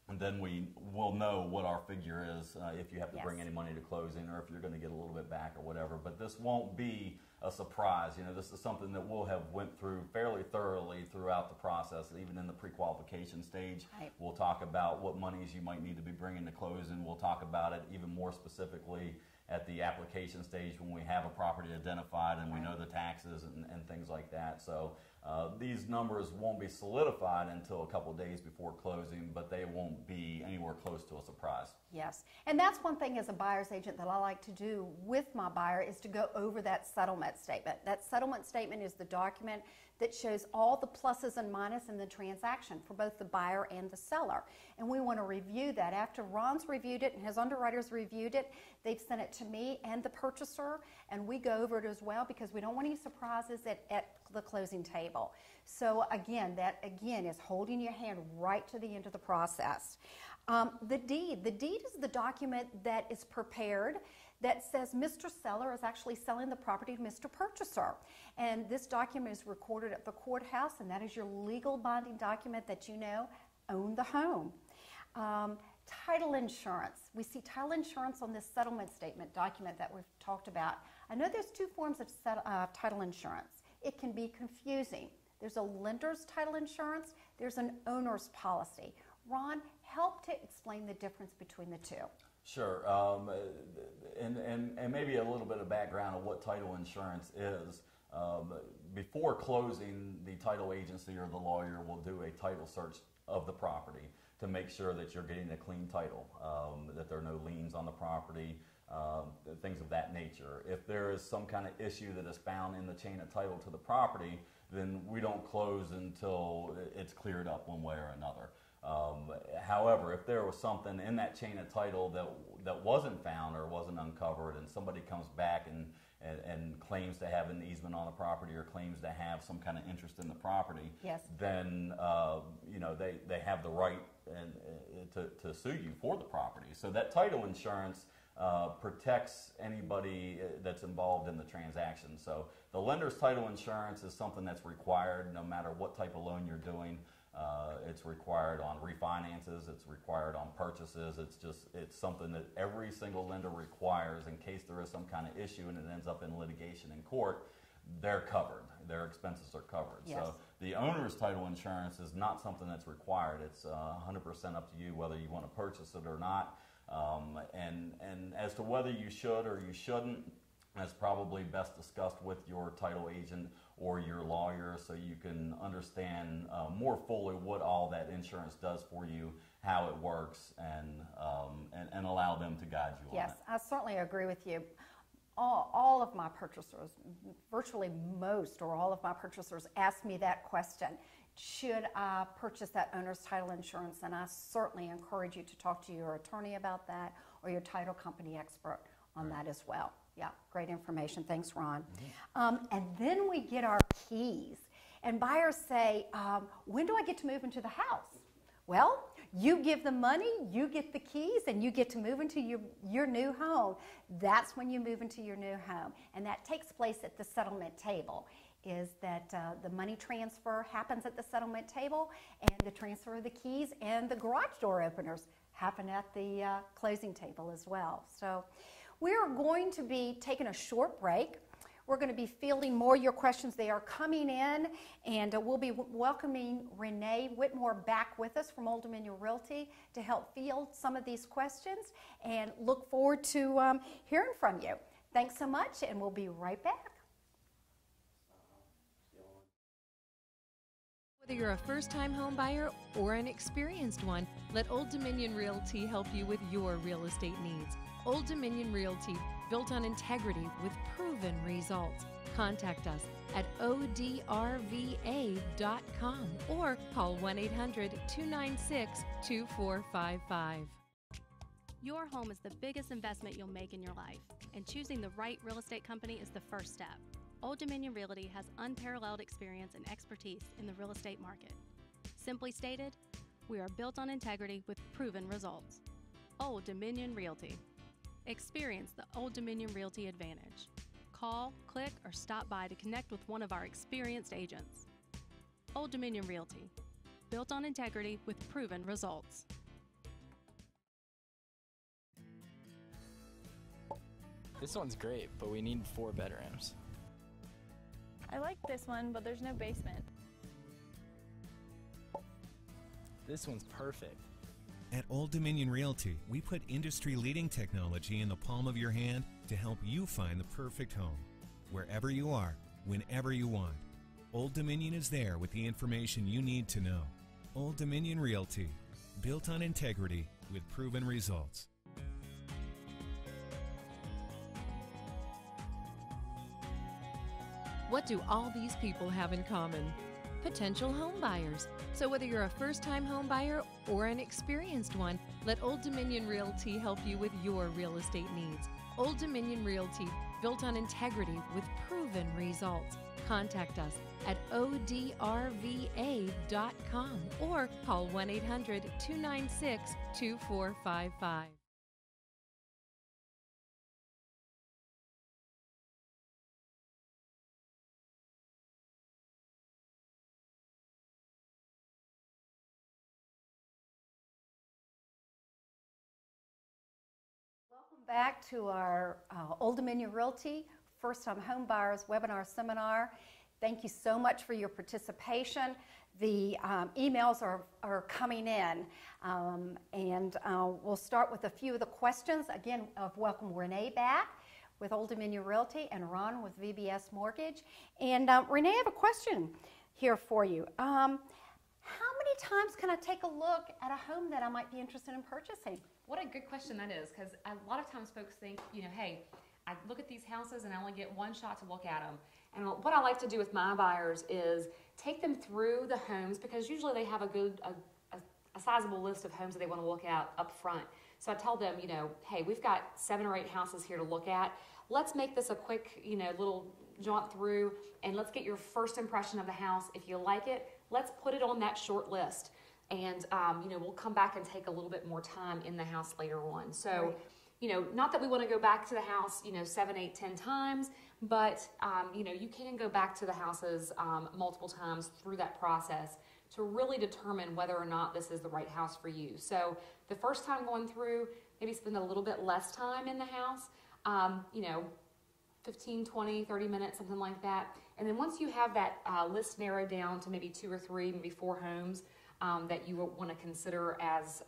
and then we will know what our figure is if you have to bring any money to closing or if you're going to get a little bit back or whatever. But this won't be a surprise. This is something that we'll have went through fairly thoroughly throughout the process, even in the pre-qualification stage. Right. We'll talk about what monies you might need to be bringing to closing. We'll talk about it even more specifically at the application stage when we have a property identified and we know the taxes and things like that. So these numbers won't be solidified until a couple days before closing, but they won't be anywhere close to a surprise. Yes, and that's one thing as a buyer's agent that I like to do with my buyer is to go over that settlement statement. That settlement statement is the document that shows all the pluses and minuses in the transaction for both the buyer and the seller. And we want to review that. After Ron's reviewed it and his underwriters reviewed it, they've sent it to me and the purchaser, and we go over it as well because we don't want any surprises at the closing table. So again, that again is holding your hand right to the end of the process. The deed is the document that is prepared that says Mr. Seller is actually selling the property to Mr. Purchaser. And this document is recorded at the courthouse, and that is your legal binding document that you own the home. Title insurance. We see title insurance on this settlement statement document that we've talked about. I know there's two forms of title insurance. It can be confusing. There's a lender's title insurance. There's an owner's policy. Ron, help to explain the difference between the two. Sure, and maybe a little bit of background of what title insurance is. Before closing, the title agency or the lawyer will do a title search of the property to make sure that you're getting a clean title, that there are no liens on the property, things of that nature. If there is some kind of issue that is found in the chain of title to the property, then we don't close until it's cleared up one way or another. However, if there was something in that chain of title that wasn't found or wasn't uncovered, and somebody comes back and claims to have an easement on the property or claims to have some kind of interest in the property, Yes. then they have the right to sue you for the property. So that title insurance protects anybody that's involved in the transaction. So the lender's title insurance is something that's required no matter what type of loan you're doing. It's required on refinances, it's required on purchases. It's something that every single lender requires in case there is some kind of issue and it ends up in litigation in court. They're covered. Their expenses are covered. Yes. So the owner's title insurance is not something that's required. It's 100% up to you whether you want to purchase it or not. And as to whether you should or you shouldn't, that's probably best discussed with your title agent or your lawyer, so you can understand more fully what all that insurance does for you, how it works, and allow them to guide you on it. Yes, I certainly agree with you. All of my purchasers, virtually most or all of my purchasers, ask me that question. Should I purchase that owner's title insurance? And I certainly encourage you to talk to your attorney about that or your title company expert on that as well. Yeah, great information. Thanks, Ron. And then we get our keys. And buyers say, when do I get to move into the house? Well, you give the money, you get the keys, and you get to move into your new home. That's when you move into your new home. And that takes place at the settlement table. Is that the money transfer happens at the settlement table, and the transfer of the keys and the garage door openers happen at the closing table as well. So we are going to be taking a short break. We're going to be fielding more of your questions. They are coming in, and we'll be welcoming Renee Whitmore back with us from Old Dominion Realty to help field some of these questions, and look forward to hearing from you. Thanks so much, and we'll be right back. Whether you're a first-time home buyer or an experienced one, let Old Dominion Realty help you with your real estate needs. Old Dominion Realty, built on integrity with proven results. Contact us at odrva.com or call 1-800-296-2455. Your home is the biggest investment you'll make in your life, and choosing the right real estate company is the first step. Old Dominion Realty has unparalleled experience and expertise in the real estate market. Simply stated, we are built on integrity with proven results. Old Dominion Realty. Experience the Old Dominion Realty advantage. Call, click, or stop by to connect with one of our experienced agents. Old Dominion Realty. Built on integrity with proven results. This one's great, but we need 4 bedrooms. I like this one, but there's no basement. This one's perfect. At Old Dominion Realty, we put industry-leading technology in the palm of your hand to help you find the perfect home. Wherever you are, whenever you want, Old Dominion is there with the information you need to know. Old Dominion Realty, built on integrity with proven results. What do all these people have in common? Potential home buyers. So whether you're a first-time home buyer or an experienced one, let Old Dominion Realty help you with your real estate needs. Old Dominion Realty, built on integrity with proven results. Contact us at odrva.com or call 1-800-296-2455. Welcome back to our Old Dominion Realty First Time Home Buyers webinar seminar. Thank you so much for your participation. The emails are coming in, and we'll start with a few of the questions. Again, welcome Renee back with Old Dominion Realty and Ron with VBS Mortgage. And Renee, I have a question here for you. how many times can I take a look at a home that I might be interested in purchasing? What a good question that is, because a lot of times folks think, hey, I look at these houses and I only get one shot to look at them. And what I like to do with my buyers is take them through the homes, because usually they have a sizable list of homes that they want to look at up front. So I tell them, hey, we've got 7 or 8 houses here to look at. Let's make this a quick, little jaunt through, and let's get your first impression of the house. If you like it, let's put it on that short list. And, we'll come back and take a little bit more time in the house later on. So, not that we want to go back to the house, 7, 8, 10 times, but, you can go back to the houses multiple times through that process to really determine whether or not this is the right house for you. So the first time going through, maybe spend a little bit less time in the house, 15, 20, 30 minutes, something like that. And then once you have that list narrowed down to maybe 2 or 3, maybe 4 homes that you want to consider as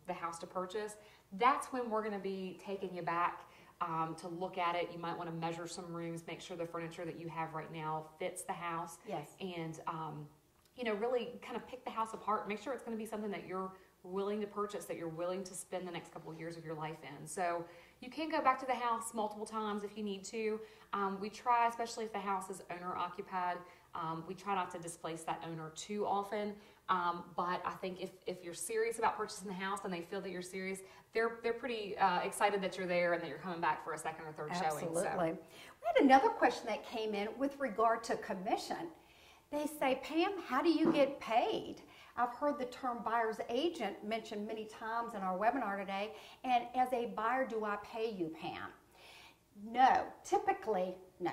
the house to purchase, that's when we're going to be taking you back to look at it. You might want to measure some rooms, make sure the furniture that you have right now fits the house. Yes. And, really kind of pick the house apart. Make sure it's going to be something that you're willing to purchase, that you're willing to spend the next couple of years of your life in. So you can go back to the house multiple times if you need to. We try, especially if the house is owner occupied, we try not to displace that owner too often. But I think if you're serious about purchasing the house and they feel that you're serious, they're pretty excited that you're there and that you're coming back for a second or third showing. Absolutely. So. We had another question that came in with regard to commission. They say, Pam, how do you get paid? I've heard the term buyer's agent mentioned many times in our webinar today. And as a buyer, do I pay you, Pam? No, typically no.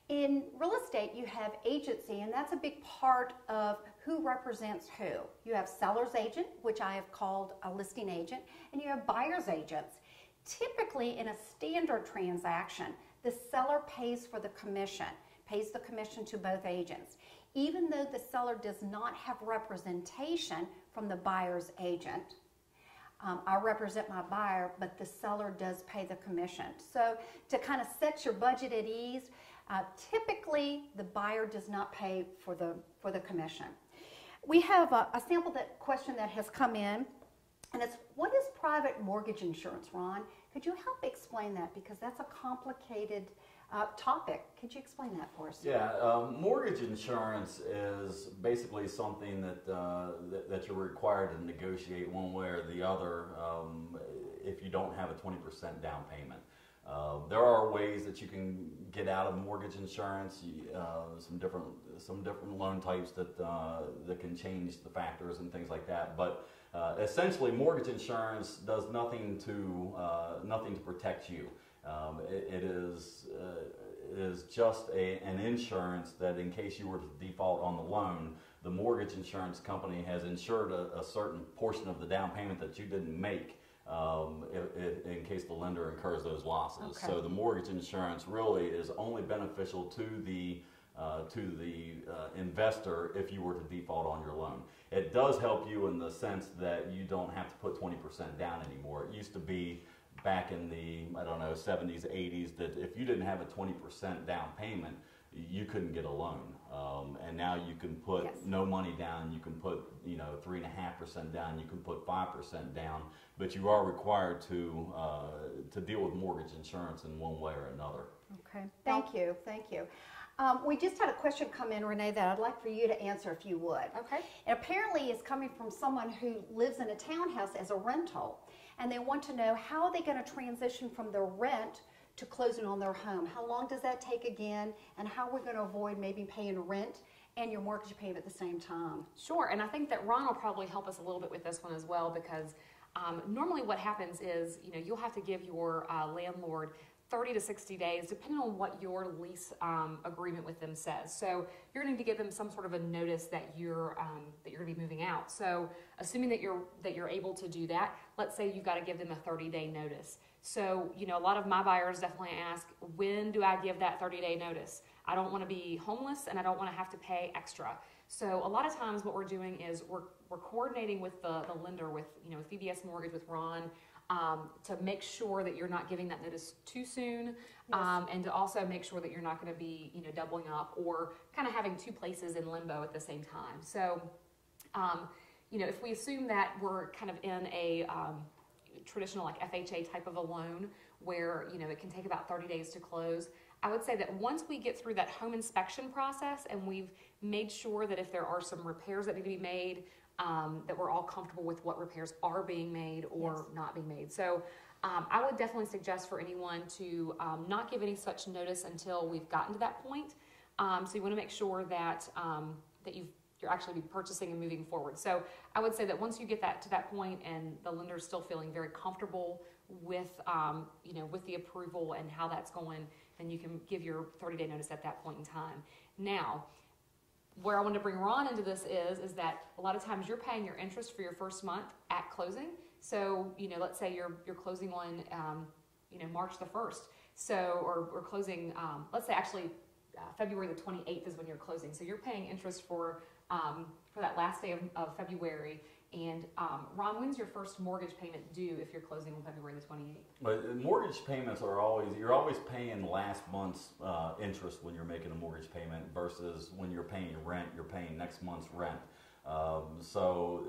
In real estate, you have agency, and that's a big part of who represents who. You have seller's agent, which I have called a listing agent, and you have buyer's agents. Typically, in a standard transaction, the seller pays for the commission, pays the commission to both agents. Even though the seller does not have representation from the buyer's agent, I represent my buyer, but the seller does pay the commission. So to kind of set your budget at ease, typically the buyer does not pay for the commission. We have a sample question that has come in, and it's, what is private mortgage insurance, Ron? Could you help explain that? Because that's a complicated topic. Could you explain that for us? Yeah, mortgage insurance is basically something that you're required to negotiate one way or the other if you don't have a 20% down payment. There are ways that you can get out of mortgage insurance. Some different loan types that can change the factors and things like that. But essentially, mortgage insurance does nothing to protect you. It is just an insurance that in case you were to default on the loan, the mortgage insurance company has insured a certain portion of the down payment that you didn't make in case the lender incurs those losses. Okay. So the mortgage insurance really is only beneficial to the investor if you were to default on your loan. It does help you in the sense that you don't have to put 20% down anymore. It used to be back in the, 70s, 80s, that if you didn't have a 20% down payment, you couldn't get a loan. And now you can put Yes. no money down, you can put 3.5% down, you can put 5% down, but you are required to deal with mortgage insurance in one way or another. Okay, thank you. We just had a question come in, Renee, that I'd like for you to answer if you would. Okay. And apparently it's coming from someone who lives in a townhouse as a rental, and they want to know, how are they going to transition from their rent to closing on their home? How long does that take again, and how are we going to avoid maybe paying rent and your mortgage payment at the same time? Sure, and I think that Ron will probably help us a little bit with this one as well, because normally what happens is, you'll have to give your landlord 30 to 60 days, depending on what your lease agreement with them says. So you're going to give them some sort of a notice that you're going to be moving out. So assuming that you're able to do that, let's say you've got to give them a 30-day notice. So a lot of my buyers definitely ask, when do I give that 30-day notice? I don't want to be homeless and I don't want to have to pay extra. So a lot of times what we're doing is we're coordinating with the lender, with VBS Mortgage, with Ron, to make sure that you're not giving that notice too soon, and to also make sure that you're not going to be, doubling up or kind of having two places in limbo at the same time. So, if we assume that we're kind of in a traditional like FHA type of a loan where, it can take about 30 days to close, I would say that once we get through that home inspection process and we've made sure that if there are some repairs that need to be made, that we're all comfortable with what repairs are being made or not being made. So I would definitely suggest for anyone to not give any such notice until we've gotten to that point. So you want to make sure that you're actually purchasing and moving forward. So I would say that once you get to that point and the lender's still feeling very comfortable with with the approval and how that's going, then you can give your 30-day notice at that point in time. Now, where I want to bring Ron into this is that a lot of times you're paying your interest for your first month at closing. So, let's say you're closing on, March the 1st. So, or we're closing, let's say actually February the 28th is when you're closing. So you're paying interest for that last day of February. And Ron, when's your first mortgage payment due if you're closing on February the 28th? But mortgage payments you're always paying last month's interest when you're making a mortgage payment versus when you're paying rent, you're paying next month's rent. So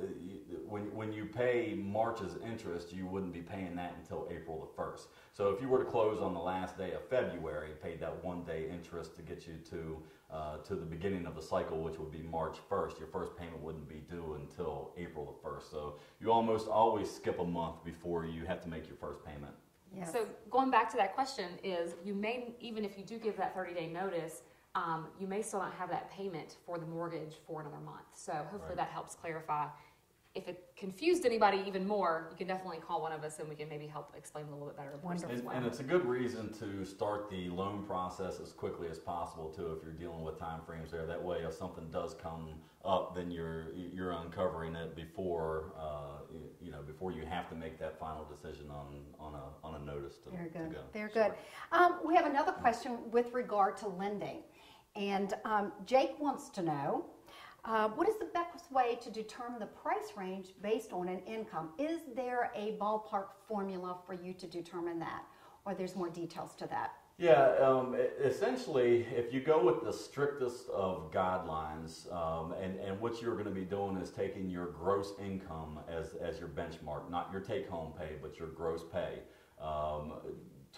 when you pay March's interest, you wouldn't be paying that until April the 1st. So if you were to close on the last day of February, paid that 1 day interest to get you to the beginning of the cycle, which would be March 1st, your first payment wouldn't be due until April the 1st. So you almost always skip a month before you have to make your first payment. Yes. So going back to that question is, you may, even if you do give that 30-day notice, you may still not have that payment for the mortgage for another month. So hopefully that helps clarify. If it confused anybody even more, you can definitely call one of us and we can maybe help explain a little bit better. And it's a good reason to start the loan process as quickly as possible too, if you're dealing with time frames there. That way, if something does come up, then you're uncovering it before before you have to make that final decision on a notice to Very good. go. Very good. We have another question with regard to lending, and Jake wants to know. What is the best way to determine the price range based on an income? Is there a ballpark formula for you to determine that, or there's more details to that? Yeah, essentially, if you go with the strictest of guidelines, and what you're going to be doing is taking your gross income as your benchmark, not your take-home pay, but your gross pay.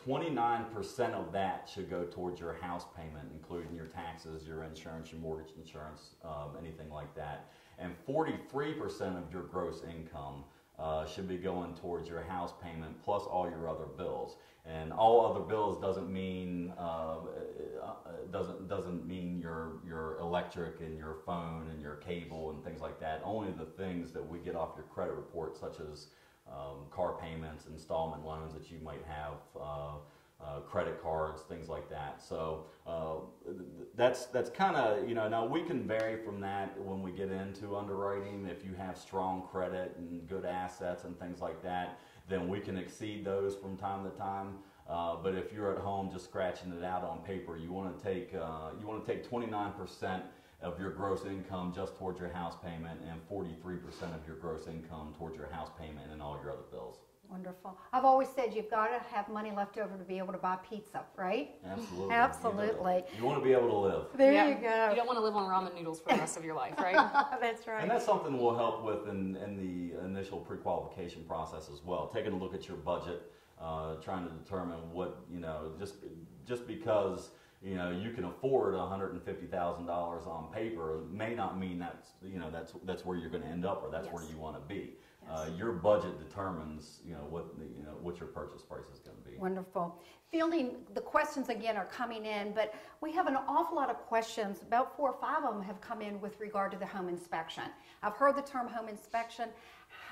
29% of that should go towards your house payment, including your taxes, your insurance, your mortgage insurance, anything like that. And 43% of your gross income should be going towards your house payment plus all your other bills. And all other bills doesn't mean doesn't mean your electric and your phone and your cable and things like that. Only the things that we get off your credit report, such as car payments, installment loans that you might have, credit cards, things like that. So that's kind of, now we can vary from that when we get into underwriting. If you have strong credit and good assets and things like that, then we can exceed those from time to time. But if you're at home just scratching it out on paper, you want to take 29% of your gross income just towards your house payment and 43% of your gross income towards your house payment and all your other bills. Wonderful. I've always said you've got to have money left over to be able to buy pizza, right? Absolutely. Absolutely. You want to be able to live. There you go. You don't want to live on ramen noodles for the rest of your life, right? That's right. And that's something we'll help with in the initial pre-qualification process as well. Taking a look at your budget, trying to determine what, just because you can afford $150,000 on paper may not mean that's where you're going to end up or that's where you want to be. Yes. Your budget determines what your purchase price is going to be. Wonderful. Fielding the questions again are coming in, but we have an awful lot of questions. About 4 or 5 of them have come in with regard to the home inspection. I've heard the term home inspection.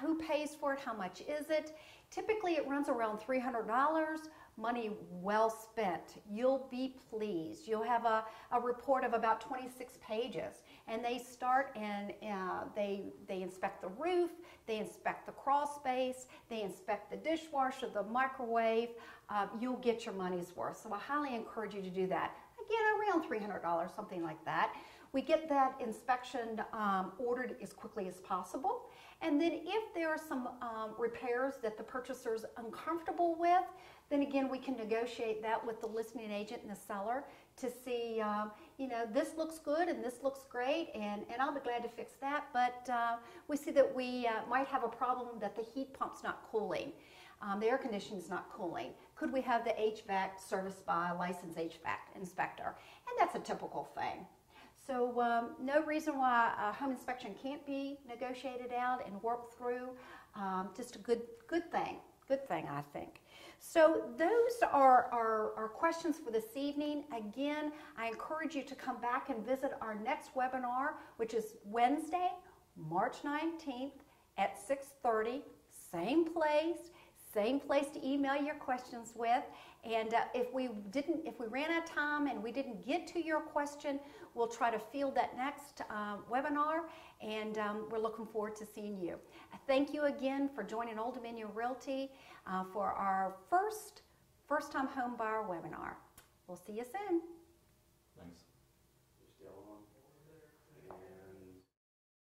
Who pays for it? How much is it? Typically, it runs around $300. Money well spent. You'll be pleased. You'll have a report of about 26 pages, and they start and they inspect the roof, they inspect the crawl space, they inspect the dishwasher, the microwave. You'll get your money's worth. So I highly encourage you to do that. Again, around $300, something like that. We get that inspection ordered as quickly as possible, And then if there are some repairs that the purchaser is uncomfortable with, then again, we can negotiate that with the listing agent and the seller to see, this looks good and this looks great, and I'll be glad to fix that. But we see that we might have a problem that the heat pump's not cooling, the air conditioning's not cooling. Could we have the HVAC serviced by a licensed HVAC inspector? And that's a typical thing. So no reason why a home inspection can't be negotiated out and worked through. Just a good thing, I think. So those are our questions for this evening. Again, I encourage you to come back and visit our next webinar, which is Wednesday, March 19th at 6:30, same place to email your questions with. And if we ran out of time and we didn't get to your question, we'll try to field that next webinar, and we're looking forward to seeing you. Thank you again for joining Old Dominion Realty for our first-time home buyer webinar. We'll see you soon. Thanks.